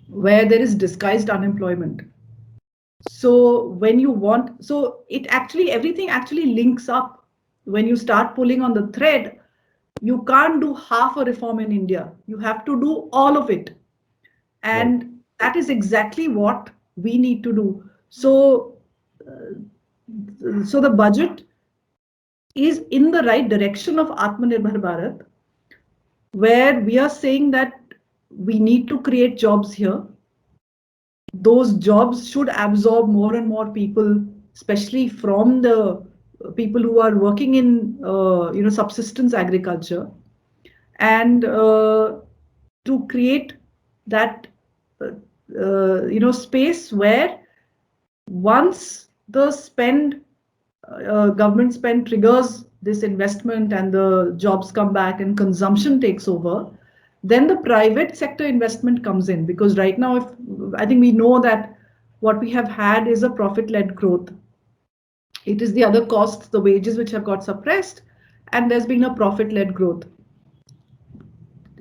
Speaker 14: where there is disguised unemployment. So when you want, so it actually, everything actually links up. When you start pulling on the thread, you can't do half a reform in India. You have to do all of it. And that is exactly what we need to do. So, so the budget is in the right direction of Atmanirbhar Bharat. where we are saying that we need to create jobs here. Those jobs should absorb more and more people, especially from the people who are working in subsistence agriculture, and to create that space where once the government spend triggers this investment and the jobs come back and consumption takes over, then the private sector investment comes in. Because right now, I think we know that what we have had is a profit-led growth. It is the other costs, the wages, which have got suppressed, and there's been a profit-led growth.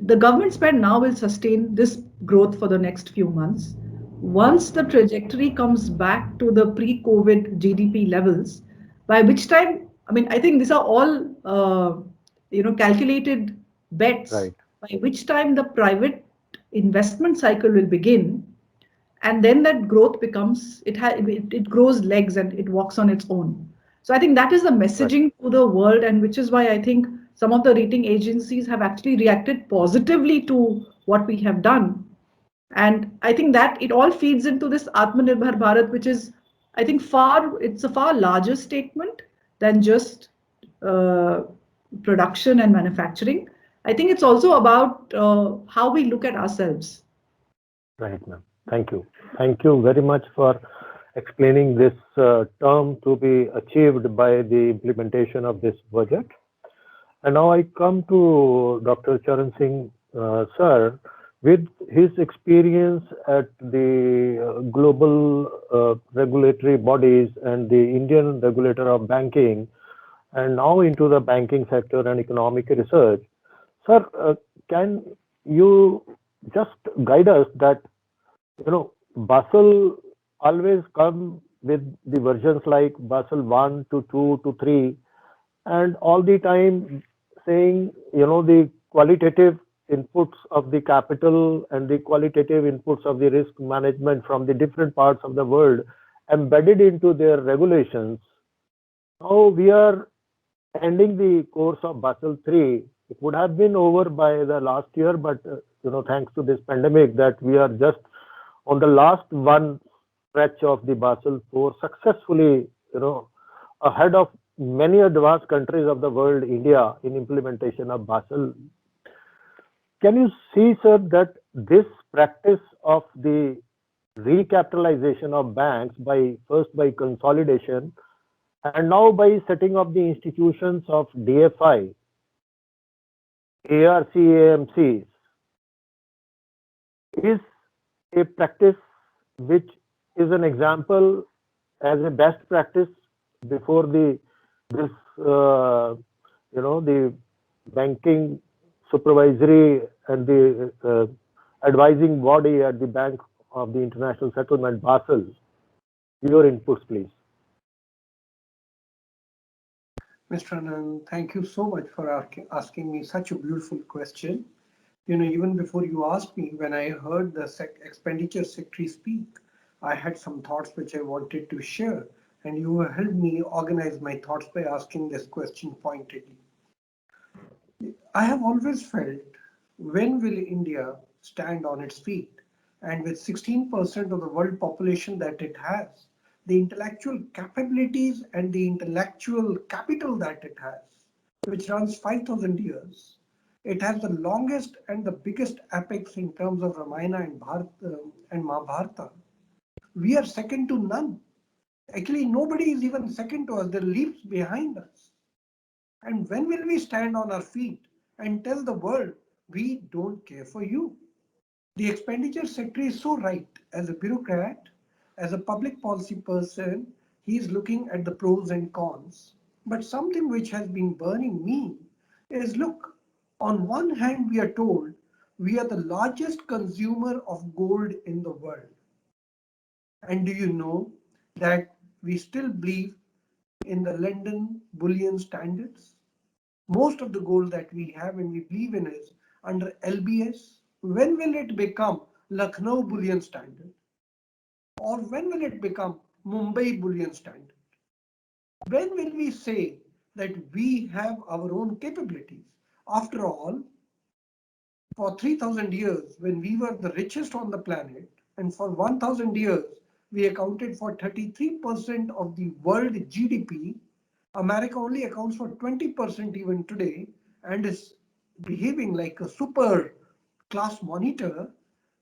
Speaker 14: The government spend now will sustain this growth for the next few months. Once the trajectory comes back to the pre-COVID GDP levels, by which time, I mean, I think these are all, calculated bets,
Speaker 11: Right.
Speaker 14: by which time the private investment cycle will begin. And then that growth becomes, it grows legs and it walks on its own. So I think that is the messaging to the world, and which is why I think some of the rating agencies have actually reacted positively to what we have done. And I think that it all feeds into this Atmanirbhar Bharat, which is, I think, it's a far larger statement than just production and manufacturing. I think it's also about how we look at ourselves.
Speaker 11: Right, ma'am. Thank you. Thank you very much for explaining this term to be achieved by the implementation of this budget. And now I come to Dr. Charan Singh, sir, with his experience at the global regulatory bodies and the Indian regulator of banking, and now into the banking sector and economic research. Sir, can you just guide us that, Basel always come with the versions like Basel 1 to 2 to 3, and all the time saying, the qualitative inputs of the capital and the qualitative inputs of the risk management from the different parts of the world embedded into their regulations. Now we are ending the course of Basel 3. It would have been over by the last year, but thanks to this pandemic, that we are just on the last one stretch of the Basel 4 successfully, ahead of many advanced countries of the world, India, in implementation of Basel. Can you see, sir, that this practice of the recapitalization of banks first by consolidation and now by setting up the institutions of DFI, ARC, AMCs, is a practice which is an example as a best practice before the banking supervisory and the advising body at the Bank of the International Settlement, Basel? Your inputs, please.
Speaker 13: Mr. Anand, thank you so much for asking me such a beautiful question. Even before you asked me, when I heard the expenditure secretary speak, I had some thoughts which I wanted to share, and you helped me organize my thoughts by asking this question pointedly. I have always felt, when will India stand on its feet? And with 16% of the world population that it has, the intellectual capabilities and the intellectual capital that it has, which runs 5,000 years, it has the longest and the biggest epics in terms of Ramayana and Mahabharata. We are second to none. Actually, nobody is even second to us. They're leaps behind us. And when will we stand on our feet and tell the world, we don't care for you? The expenditure secretary is so right. As a bureaucrat, as a public policy person, he is looking at the pros and cons. But something which has been burning me is, look, on one hand, we are told we are the largest consumer of gold in the world. And do you know that we still believe in the London bullion standards? Most of the gold that we have and we believe in is under LBS. When will it become Lucknow bullion standard? Or when will it become Mumbai bullion standard? When will we say that we have our own capabilities? After all, for 3,000 years, when we were the richest on the planet, and for 1,000 years, we accounted for 33% of the world GDP, America only accounts for 20% even today and is behaving like a super class monitor.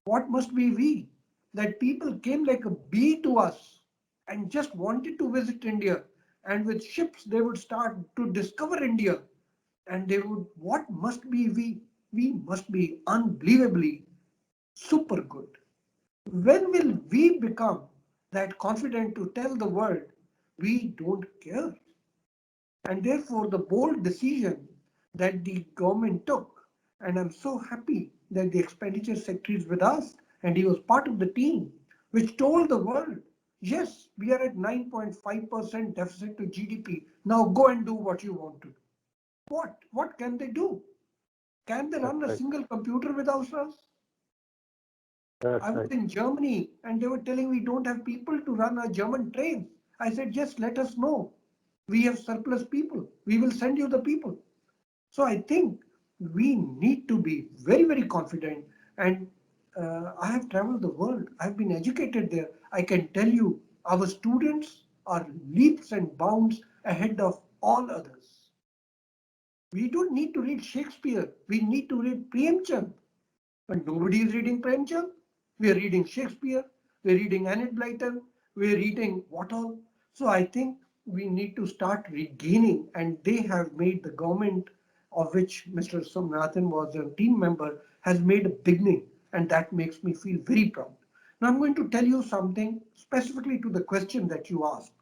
Speaker 13: What must be we? That people came like a bee to us and just wanted to visit India. And with ships, they would start to discover India. And they would, what must be we? We must be unbelievably super good. When will we become that confident to tell the world we don't care? And therefore, the bold decision that the government took, and I'm so happy that the expenditure secretary is with us and he was part of the team, which told the world, yes, we are at 9.5% deficit to GDP. Now go and do what you want to do. What can they do? Can they run a single computer without us? I was in Germany and they were telling we don't have people to run our German trains. I said, just let us know. We have surplus people. We will send you the people. So I think we need to be very, very confident. And I have traveled the world. I've been educated there. I can tell you our students are leaps and bounds ahead of all others. We don't need to read Shakespeare. We need to read Premchand. But nobody is reading Premchand. We are reading Shakespeare. We're reading Enid Blyton. We're reading what all. So I think we need to start regaining, and they have made the government, of which Mr. Somanathan was a team member, has made a beginning, and that makes me feel very proud. Now I'm going to tell you something specifically to the question that you asked.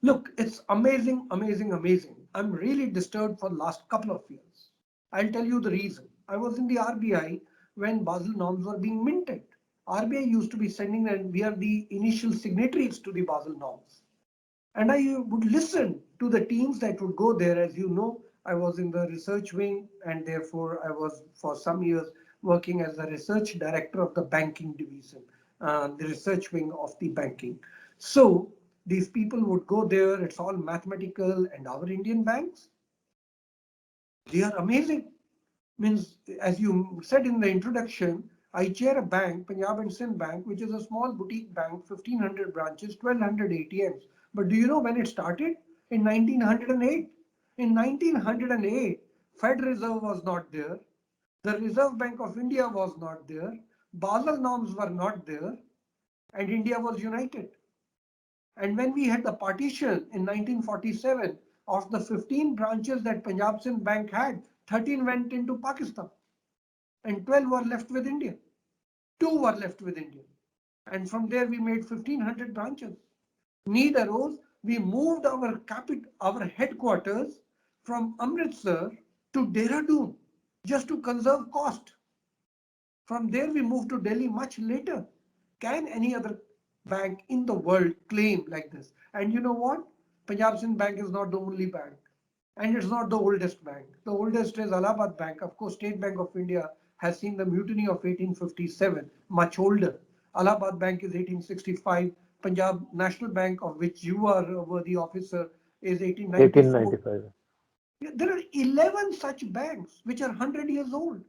Speaker 13: Look, it's amazing, amazing, amazing. I'm really disturbed for the last couple of years. I'll tell you the reason. I was in the RBI when Basel norms were being minted. RBI used to be sending, and we are the initial signatories to the Basel norms. And I would listen to the teams that would go there. As you know, I was in the research wing, and therefore I was for some years working as the research director of the banking division, the research wing of the banking. So these people would go there. It's all mathematical, and our Indian banks, they are amazing. Means, as you said in the introduction, I chair a bank, Punjab and Sindh Bank, which is a small boutique bank, 1,500 branches, 1,200 ATMs. But do you know when it started? In 1908. In 1908, Fed Reserve was not there. The Reserve Bank of India was not there. Basel norms were not there. And India was united. And when we had the partition in 1947, of the 15 branches that Punjab Sindh Bank had, 13 went into Pakistan. And 12 were left with India. 2 were left with India. And from there we made 1,500 branches. Need arose, we moved our headquarters from Amritsar to Dehradun just to conserve cost. From there we moved to Delhi much later. Can any other bank in the world claim like this? And you know what? Punjab Sindh Bank is not the only bank. And it's not the oldest bank. The oldest is Allahabad Bank. Of course, State Bank of India has seen the mutiny of 1857, much older. Allahabad Bank is 1865. Punjab National Bank, of which you are a worthy officer, is 1895. There are 11 such banks which are 100 years old.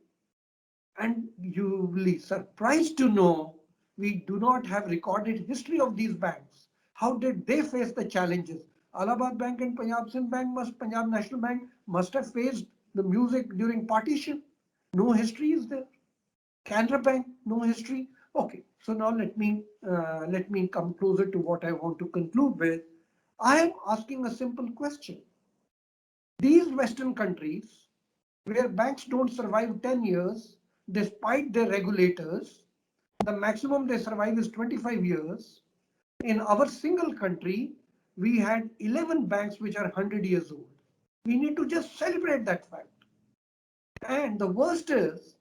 Speaker 13: And you will be surprised to know we do not have recorded history of these banks. How did they face the challenges? Allahabad Bank and Punjab Sindh Bank Punjab National Bank must have faced the music during partition. No history is there. Canara Bank, no history. Okay, so now let me come closer to what I want to conclude with. I am asking a simple question. These Western countries, where banks don't survive 10 years, despite their regulators, the maximum they survive is 25 years. In our single country, we had 11 banks which are 100 years old. We need to just celebrate that fact. And the worst is,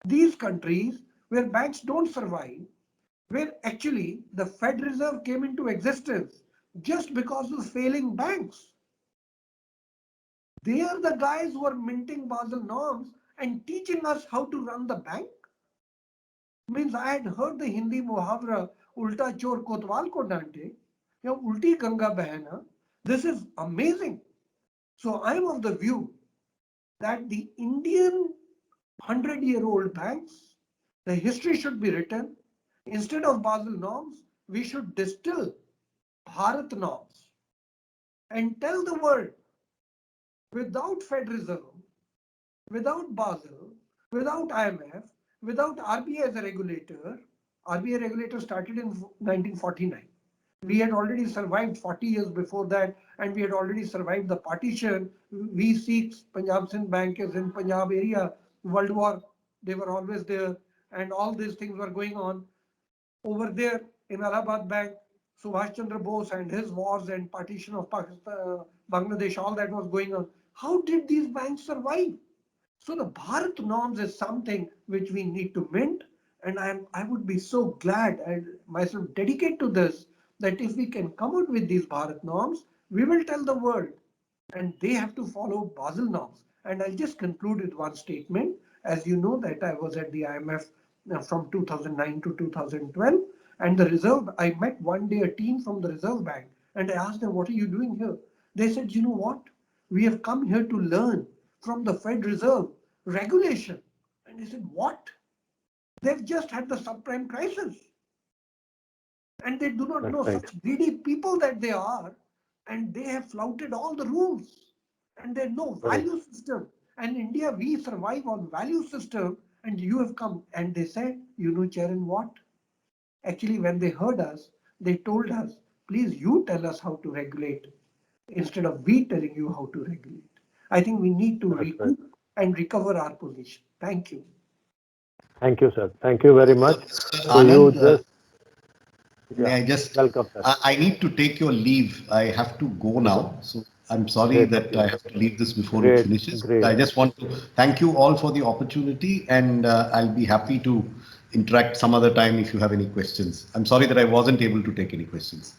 Speaker 13: these countries where banks don't survive, where actually the Fed Reserve came into existence just because of failing banks. They are the guys who are minting Basel norms and teaching us how to run the bank. Means I had heard the Hindi muhavra, ulta chor kotwal ko dante, ulti ganga bahena. This is amazing. So I'm of the view that the Indian 100-year-old banks, the history should be written. Instead of Basel norms, we should distill Bharat norms and tell the world, without Fed Reserve, without Basel, without IMF, without RBI as a regulator, RBI regulator started in 1949. We had already survived 40 years before that, and we had already survived the partition. V6, Punjab Sindh Bank is in Punjab area, World War, they were always there, and all these things were going on. Over there in Allahabad Bank, Subhash Chandra Bose and his wars and partition of Pakistan, Bangladesh, all that was going on. How did these banks survive? So the Bharat norms is something which we need to mint, and I would be so glad and myself dedicate to this, that if we can come out with these Bharat norms, we will tell the world, and they have to follow Basel norms. And I'll just conclude with one statement. As you know that I was at the IMF from 2009 to 2012, and the Reserve, I met one day a team from the Reserve Bank, and I asked them, what are you doing here? They said, you know what? We have come here to learn from the Fed Reserve regulation. And I said, what? They've just had the subprime crisis. And they do not know such greedy people that they are, and they have flouted all the rules. And there's no value system. And in India, we survive on value system, and you have come. And they said, you know, Charan, what? Actually, when they heard us, they told us, please, you tell us how to regulate instead of we telling you how to regulate. I think we need to recoup and recover our position. Thank you.
Speaker 11: Thank you, sir. Thank you very much.
Speaker 15: Anand, may I just,
Speaker 11: welcome, sir.
Speaker 15: I need to take your leave. I have to go now. So I'm sorry that I have to leave this before it finishes. I just want to thank you all for the opportunity, and I'll be happy to interact some other time if you have any questions. I'm sorry that I wasn't able to take any questions.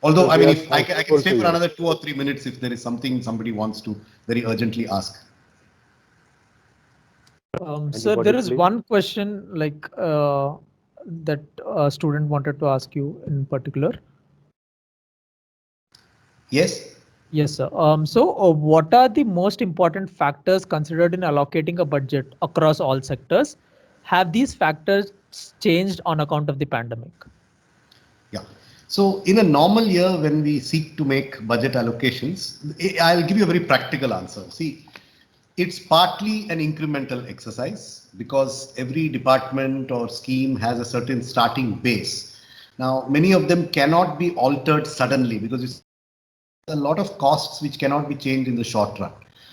Speaker 15: Although, I mean, if I can stay for another 2 or 3 minutes if there is something somebody wants to very urgently ask.
Speaker 16: Sir, there is one question like that a student wanted to ask you in particular.
Speaker 15: Yes.
Speaker 16: Yes, sir. So what are the most important factors considered in allocating a budget across all sectors? Have these factors changed on account of the pandemic?
Speaker 15: Yeah. So in a normal year, when we seek to make budget allocations, I'll give you a very practical answer. See, it's partly an incremental exercise because every department or scheme has a certain starting base. Now, many of them cannot be altered suddenly because it's a lot of costs which cannot be changed in the short run.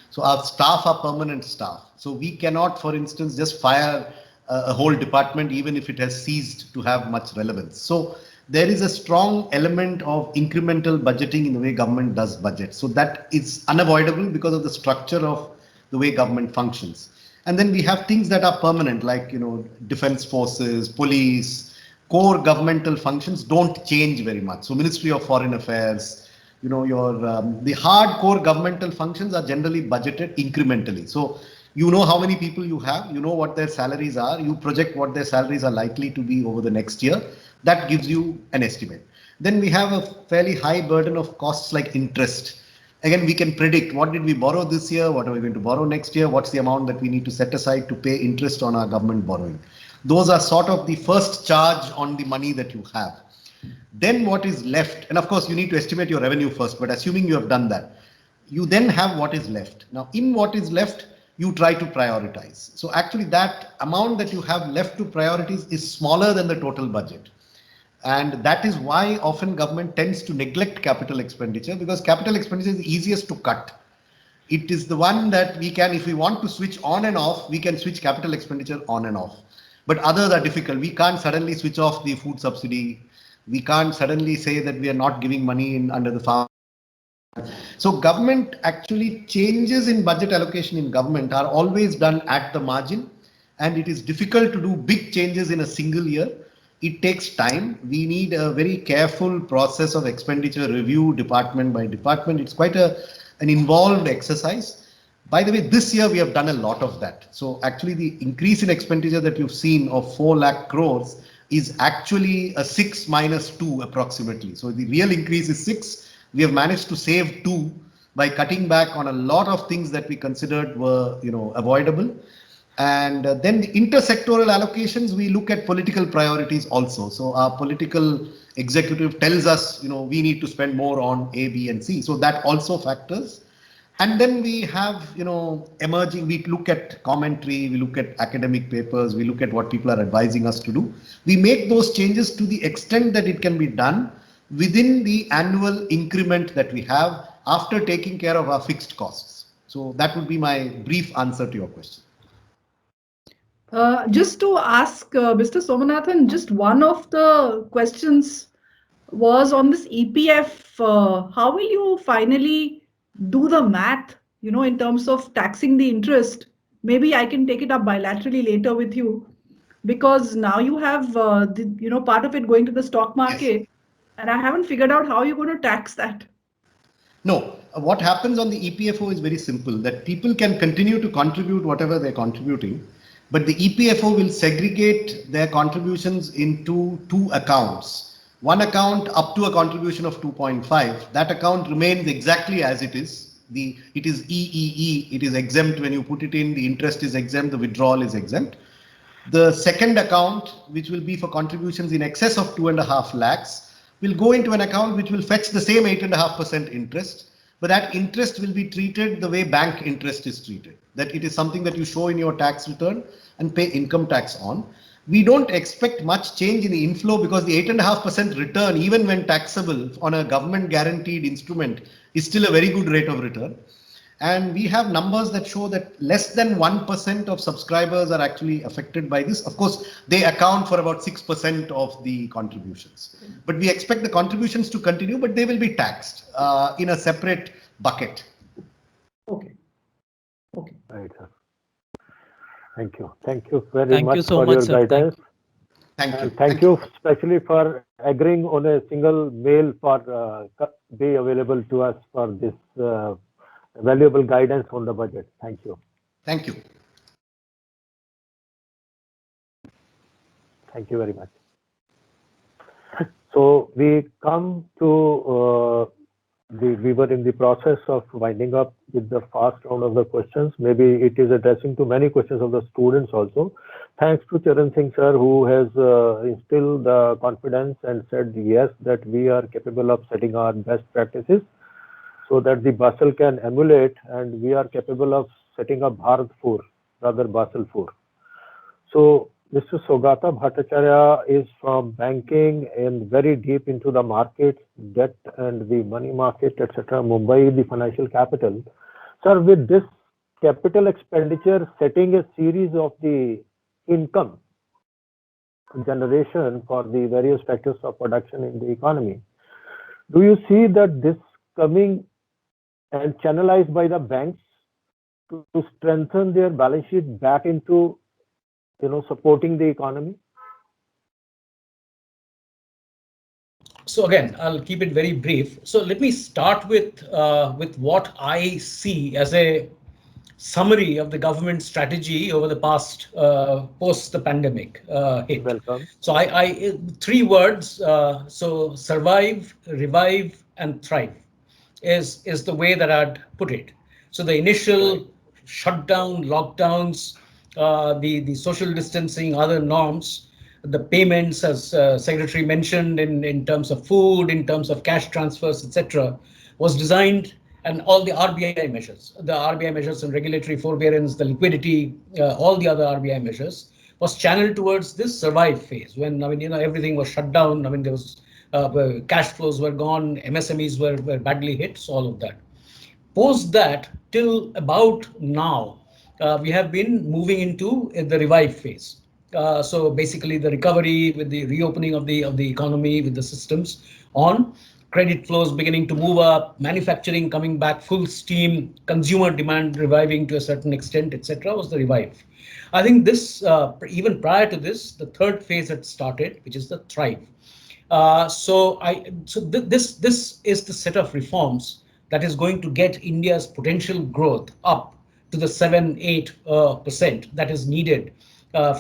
Speaker 15: So our staff are permanent staff. So we cannot, for instance, just fire a whole department even if it has ceased to have much relevance. So there is a strong element of incremental budgeting in the way government does budget. So that is unavoidable because of the structure of the way government functions. And then we have things that are permanent, like, you know, defense forces, police, core governmental functions don't change very much. So Ministry of Foreign Affairs, you know, your the hardcore governmental functions are generally budgeted incrementally. So you know how many people you have, you know what their salaries are, you project what their salaries are likely to be over the next year. That gives you an estimate. Then we have a fairly high burden of costs like interest. Again, we can predict what did we borrow this year, what are we going to borrow next year, what's the amount that we need to set aside to pay interest on our government borrowing. Those are sort of the first charge on the money that you have. Then what is left, and of course you need to estimate your revenue first, but assuming you have done that, you then have what is left. Now in what is left, you try to prioritize. So actually that amount that you have left to priorities is smaller than the total budget. And that is why often government tends to neglect capital expenditure, because capital expenditure is the easiest to cut. It is the one that we can, if we want to switch on and off, we can switch capital expenditure on and off. But others are difficult. We can't suddenly switch off the food subsidy. We can't suddenly say that we are not giving money in under the farm. So government actually changes in budget allocation in government are always done at the margin, and it is difficult to do big changes in a single year. It takes time. We need a very careful process of expenditure review department by department. It's quite an involved exercise. By the way, this year we have done a lot of that. So actually the increase in expenditure that you've seen of 4 lakh crores is actually a 6 minus 2 approximately. So the real increase is 6. We have managed to save 2. by cutting back on a lot of things that we considered were, avoidable. And then the intersectoral allocations, we look at political priorities also. So our political executive tells us, we need to spend more on A, B, and C. So that also factors. And then we have, emerging, we look at commentary, we look at academic papers, we look at what people are advising us to do. We make those changes to the extent that it can be done within the annual increment that we have after taking care of our fixed costs. So that would be my brief answer to your question.
Speaker 14: Just to ask Mr. Somanathan, just one of the questions was on this EPF. How will you finally do the math, in terms of taxing the interest? Maybe I can take it up bilaterally later with you, because now you have, part of it going to the stock market, yes. And I haven't figured out how you're going to tax that.
Speaker 15: No, what happens on the EPFO is very simple, that people can continue to contribute whatever they're contributing, but the EPFO will segregate their contributions into two accounts. One account up to a contribution of 2.5, that account remains exactly as it is. It is EEE, it is exempt when you put it in, the interest is exempt, the withdrawal is exempt. The second account, which will be for contributions in excess of 2.5 lakhs, will go into an account which will fetch the same 8.5% interest, but that interest will be treated the way bank interest is treated, that it is something that you show in your tax return and pay income tax on. We don't expect much change in the inflow because the 8.5% return, even when taxable on a government guaranteed instrument, is still a very good rate of return. And we have numbers that show that less than 1% of subscribers are actually affected by this. Of course, they account for about 6% of the contributions. But we expect the contributions to continue, but they will be taxed in a separate bucket.
Speaker 14: Okay. Okay.
Speaker 11: Right, sir. Thank you. Thank you very much for your guidance.
Speaker 15: Thank you.
Speaker 11: Thank you especially for agreeing on a single mail for be available to us for this valuable guidance on the budget. Thank you.
Speaker 15: Thank you.
Speaker 11: Thank you very much. So we come to we were in the process of winding up with the first round of the questions. Maybe it is addressing to many questions of the students also. Thanks to Charan Singh sir, who has instilled the confidence and said yes, that we are capable of setting our best practices so that the Basel can emulate, and we are capable of setting up Bharat 4, rather Basel 4. So Mr. Saugata Bhattacharya is from banking and very deep into the markets, debt and the money market, etc. Mumbai, the financial capital. Sir, with this capital expenditure setting a series of the income generation for the various factors of production in the economy, do you see that this coming and channelized by the banks to strengthen their balance sheet back into supporting the economy?
Speaker 12: So again, I'll keep it very brief. So let me start with what I see as a summary of the government strategy over the past post the pandemic hit.
Speaker 11: Welcome.
Speaker 12: So I 3 words. So survive, revive, and thrive is the way that I'd put it. So the initial shutdown, lockdowns, the social distancing, other norms, the payments, as Secretary mentioned, in terms of food, in terms of cash transfers, etc., was designed, and all the RBI measures, and regulatory forbearance, the liquidity, all the other RBI measures, was channeled towards this survive phase when everything was shut down. There was cash flows were gone, MSMEs were badly hit, so all of that. Post that, till about now, we have been moving into the revive phase. So basically the recovery with the reopening of the economy, with the systems on, credit flows beginning to move up, manufacturing coming back full steam, consumer demand reviving to a certain extent, etc., was the revive. I think this, even prior to this, the third phase had started, which is the thrive. This is the set of reforms that is going to get India's potential growth up to the 7-8% that is needed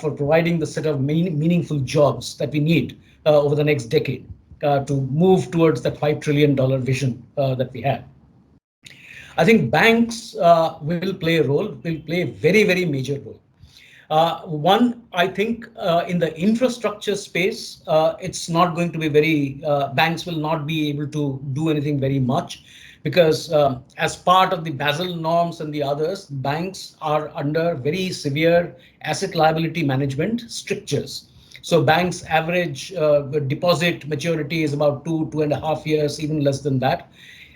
Speaker 12: for providing the set of meaningful jobs that we need over the next decade to move towards that $5 trillion vision that we have. I think banks will play a role, will play a very, very major role. One, I think in the infrastructure space, it's not going to be very, banks will not be able to do anything very much because as part of the Basel norms and the others, banks are under very severe asset liability management strictures. So banks' average deposit maturity is about 2.5 years, even less than that.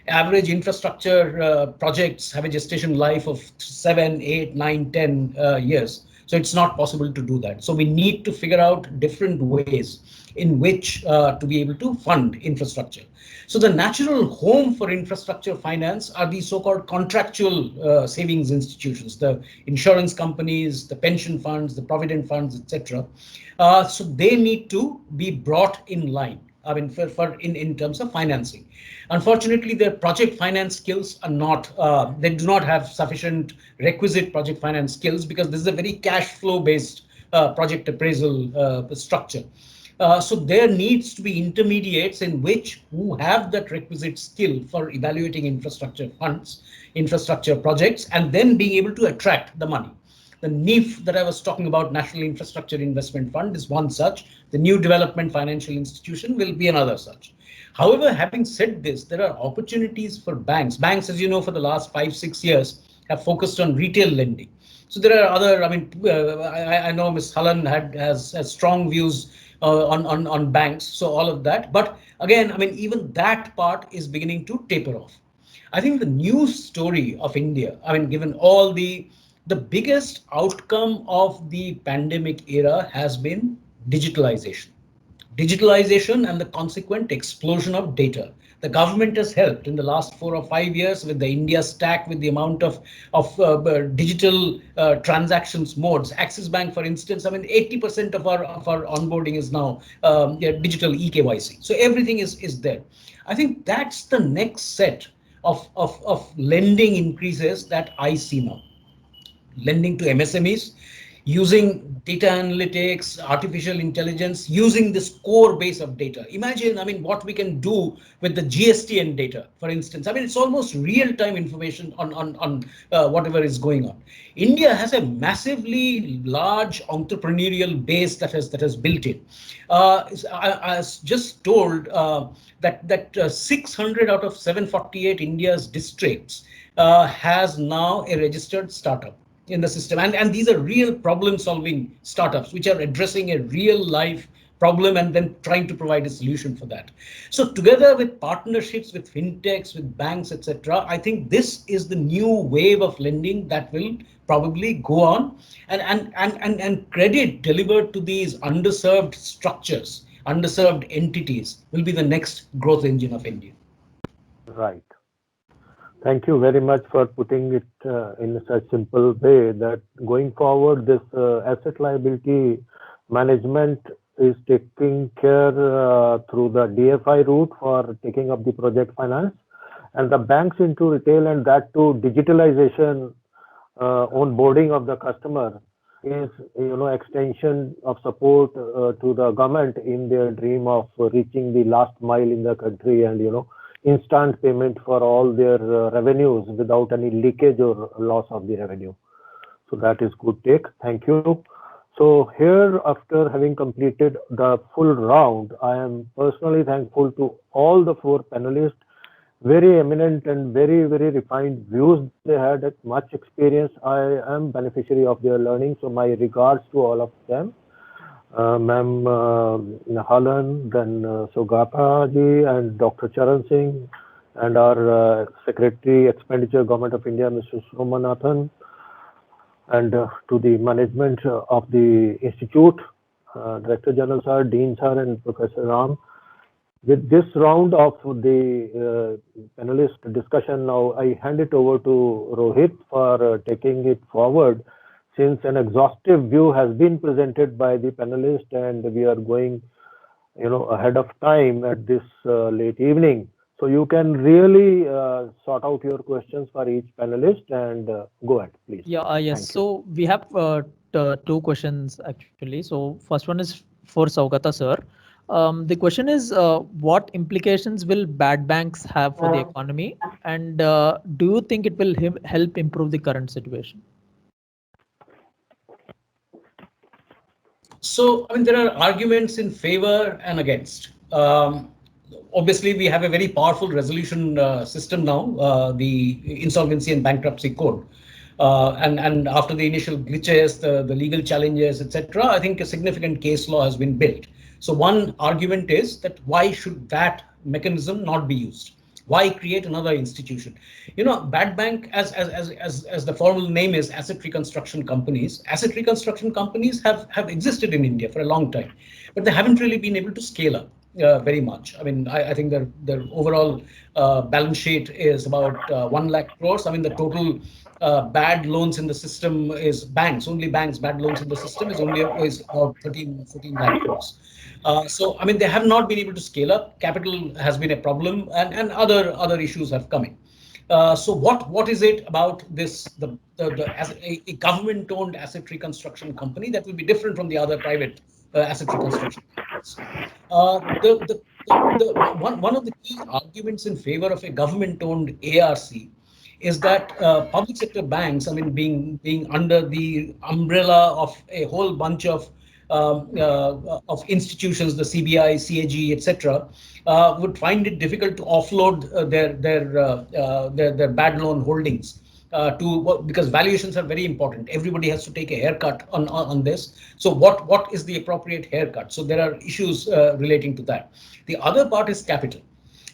Speaker 12: Average infrastructure projects have a gestation life of 7, 8, 9, 10 years. So it's not possible to do that. So we need to figure out different ways in which to be able to fund infrastructure. So the natural home for infrastructure finance are these so-called contractual savings institutions, the insurance companies, the pension funds, the provident funds, etc. So they need to be brought in line. I mean, in terms of financing. Unfortunately, their project finance skills are not, they do not have sufficient requisite project finance skills because this is a very cash flow based project appraisal structure. So there needs to be intermediates in which who have that requisite skill for evaluating infrastructure funds, infrastructure projects, and then being able to attract the money. The NIF that I was talking about, National Infrastructure Investment Fund, is one such. The New Development Financial Institution will be another such. However, having said this, there are opportunities for banks. Banks, as you know, for the last 5-6 years have focused on retail lending. So there are other, I mean, I know Ms. Halan has strong views on banks, so all of that. But again, I mean, even that part is beginning to taper off. I think the news story of India, I mean, given all the biggest outcome of the pandemic era has been digitalization. Digitalization and the consequent explosion of data. The government has helped in the last 4 or 5 years with the India Stack, with the amount of digital transactions modes. Axis Bank, for instance, I mean, 80% of our onboarding is now digital eKYC. So everything is there. I think that's the next set of lending increases that I see now. Lending to MSMEs, using data analytics, artificial intelligence, using this core base of data. Imagine, I mean, what we can do with the GSTN data, for instance. I mean, it's almost real-time information on whatever is going on. India has a massively large entrepreneurial base that has built in. I was just told that 600 out of 748 India's districts has now a registered startup in the system. And these are real problem solving startups which are addressing a real life problem and then trying to provide a solution for that. So together with partnerships with fintechs, with banks, etc., I think this is the new wave of lending that will probably go on, and credit delivered to these underserved structures, underserved entities will be the next growth engine of India.
Speaker 11: Right. Thank you very much for putting it in such simple way that going forward, this asset liability management is taking care through the DFI route for taking up the project finance, and the banks into retail, and that too digitalization onboarding of the customer is, you know, extension of support to the government in their dream of reaching the last mile in the country, and, you know, instant payment for all their revenues without any leakage or loss of the revenue. So that is good take. Thank you. So here, after having completed the full round, I am personally thankful to all the 4 panelists. Very eminent and very, very refined views. They had much experience. I am beneficiary of their learning. So my regards to all of them. Ma'am Halan, then Saugata ji, and Dr. Charan Singh, and our Secretary Expenditure, Government of India, Mr. Somanathan, and to the management of the Institute, Director General Sir, Dean Sir, and Professor Ram. With this round of the panelist discussion, now I hand it over to Rohit for taking it forward, since an exhaustive view has been presented by the panelists and we are going, you know, ahead of time at this late evening. So you can really sort out your questions for each panelist and go ahead, please.
Speaker 16: Yeah, yes. So we have 2 questions actually. So first one is for Saugata sir. The question is, what implications will bad banks have for the economy, and do you think it will help improve the current situation?
Speaker 12: So, I mean, there are arguments in favor and against. Obviously, we have a very powerful resolution system now, the Insolvency and Bankruptcy Code. And after the initial glitches, the legal challenges, etc., I think a significant case law has been built. So one argument is that why should that mechanism not be used? Why create another institution? You know, bad bank, as the formal name is, asset reconstruction companies. Asset reconstruction companies have existed in India for a long time, but they haven't really been able to scale up very much. I mean, I think their overall balance sheet is about 1 lakh crores. I mean, the total bad loans in the system is banks, only banks, bad loans in the system is about 14 lakh crores. So, I mean, they have not been able to scale up. Capital has been a problem, and other issues have come in. So what is it about this, as a government-owned asset reconstruction company that will be different from the other private asset reconstruction companies? One of the key arguments in favor of a government-owned ARC is that public sector banks, I mean, being under the umbrella of a whole bunch of institutions, the CBI, CAG, etc., would find it difficult to offload their bad loan holdings because valuations are very important. Everybody has to take a haircut on this. So what is the appropriate haircut? So there are issues relating to that. The other part is capital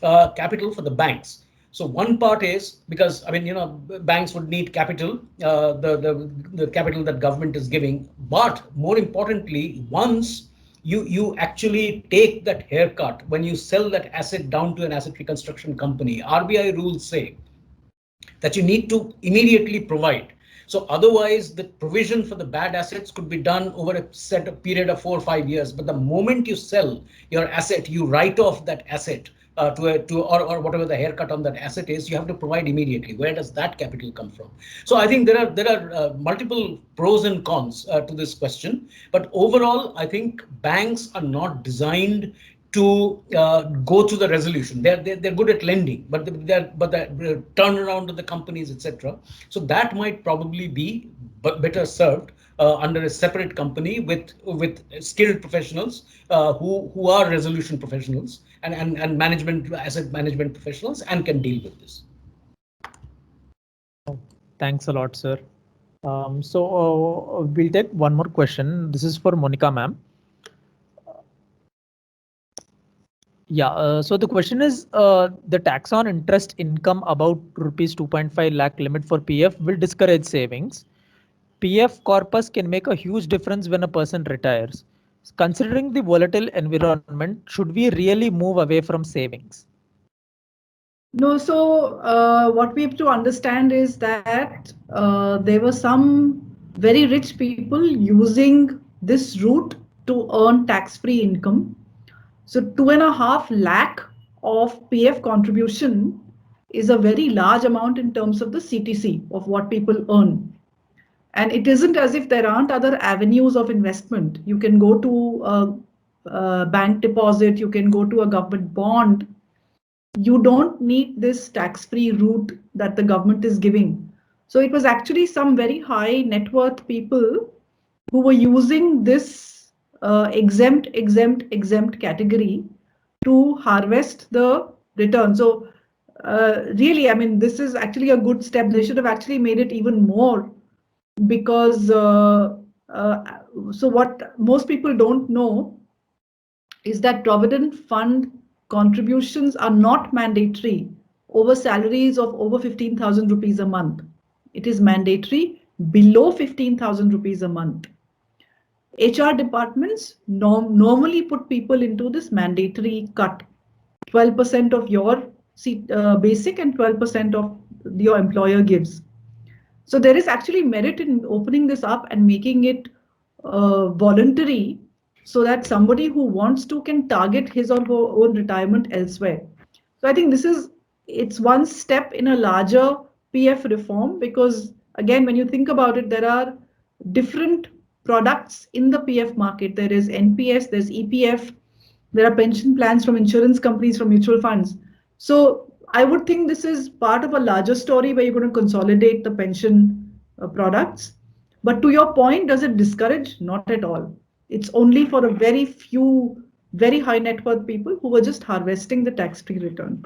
Speaker 12: for the banks. So one part is because, I mean, you know, banks would need capital, the capital that government is giving. But more importantly, once you actually take that haircut, when you sell that asset down to an asset reconstruction company, RBI rules say that you need to immediately provide. So otherwise, the provision for the bad assets could be done over a period of 4 or 5 years. But the moment you sell your asset, you write off that asset or whatever the haircut on that asset is, you have to provide immediately. Where does that capital come from? So I think there are multiple pros and cons to this question. But overall, I think banks are not designed to go to the resolution. They're good at lending, but the turnaround of the companies, etc. So that might probably be better served under a separate company with skilled professionals who are resolution professionals and asset management professionals and can deal with this.
Speaker 16: Thanks a lot, sir. So we'll take one more question. This is for Monica, ma'am. Yeah, so the question is, the tax on interest income about rupees 2.5 lakh limit for PF will discourage savings. PF corpus can make a huge difference when a person retires. Considering the volatile environment, should we really move away from savings?
Speaker 14: No, so what we have to understand is that there were some very rich people using this route to earn tax-free income. So 2.5 lakh of PF contribution is a very large amount in terms of the CTC of what people earn. And it isn't as if there aren't other avenues of investment. You can go to a bank deposit, you can go to a government bond. You don't need this tax-free route that the government is giving. So it was actually some very high net worth people who were using this exempt category to harvest the return. So really, I mean, this is actually a good step. They should have actually made it even more, because so what most people don't know is that Provident Fund contributions are not mandatory over salaries of over 15,000 rupees a month. It is mandatory below 15,000 rupees a month. HR departments normally put people into this mandatory cut, 12% of your basic and 12% of your employer gives. So there is actually merit in opening this up and making it voluntary, so that somebody who wants to can target his or her own retirement elsewhere. So I think it's one step in a larger PF reform, because again, when you think about it, there are different products in the PF market. There is NPS, there's EPF, There are pension plans from insurance companies, from mutual funds. So I would think this is part of a larger story where you're going to consolidate the pension products. But to your point, does it discourage? Not at all. It's only for a very few, very high net worth people who were just harvesting the tax-free return.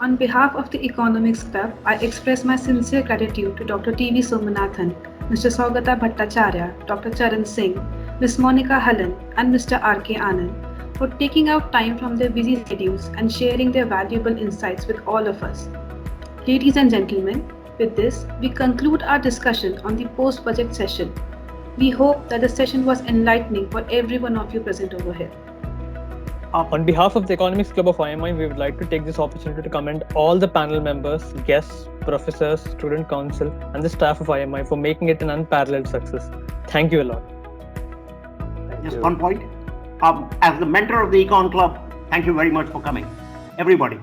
Speaker 1: On behalf of the Economics Club, I express my sincere gratitude to Dr. T.V. Somanathan, Mr. Saugata Bhattacharya, Dr. Charan Singh, Ms. Monica Hallan, and Mr. R.K. Anand for taking out time from their busy schedules and sharing their valuable insights with all of us. Ladies and gentlemen, with this, we conclude our discussion on the post-budget session. We hope that the session was enlightening for every one of you present over here.
Speaker 2: On behalf of the Economics Club of IMI, we would like to take this opportunity to commend all the panel members, guests, professors, student council, and the staff of IMI for making it an unparalleled success. Thank you a lot.
Speaker 17: Just one point. As the mentor of the Econ Club, thank you very much for coming. Everybody.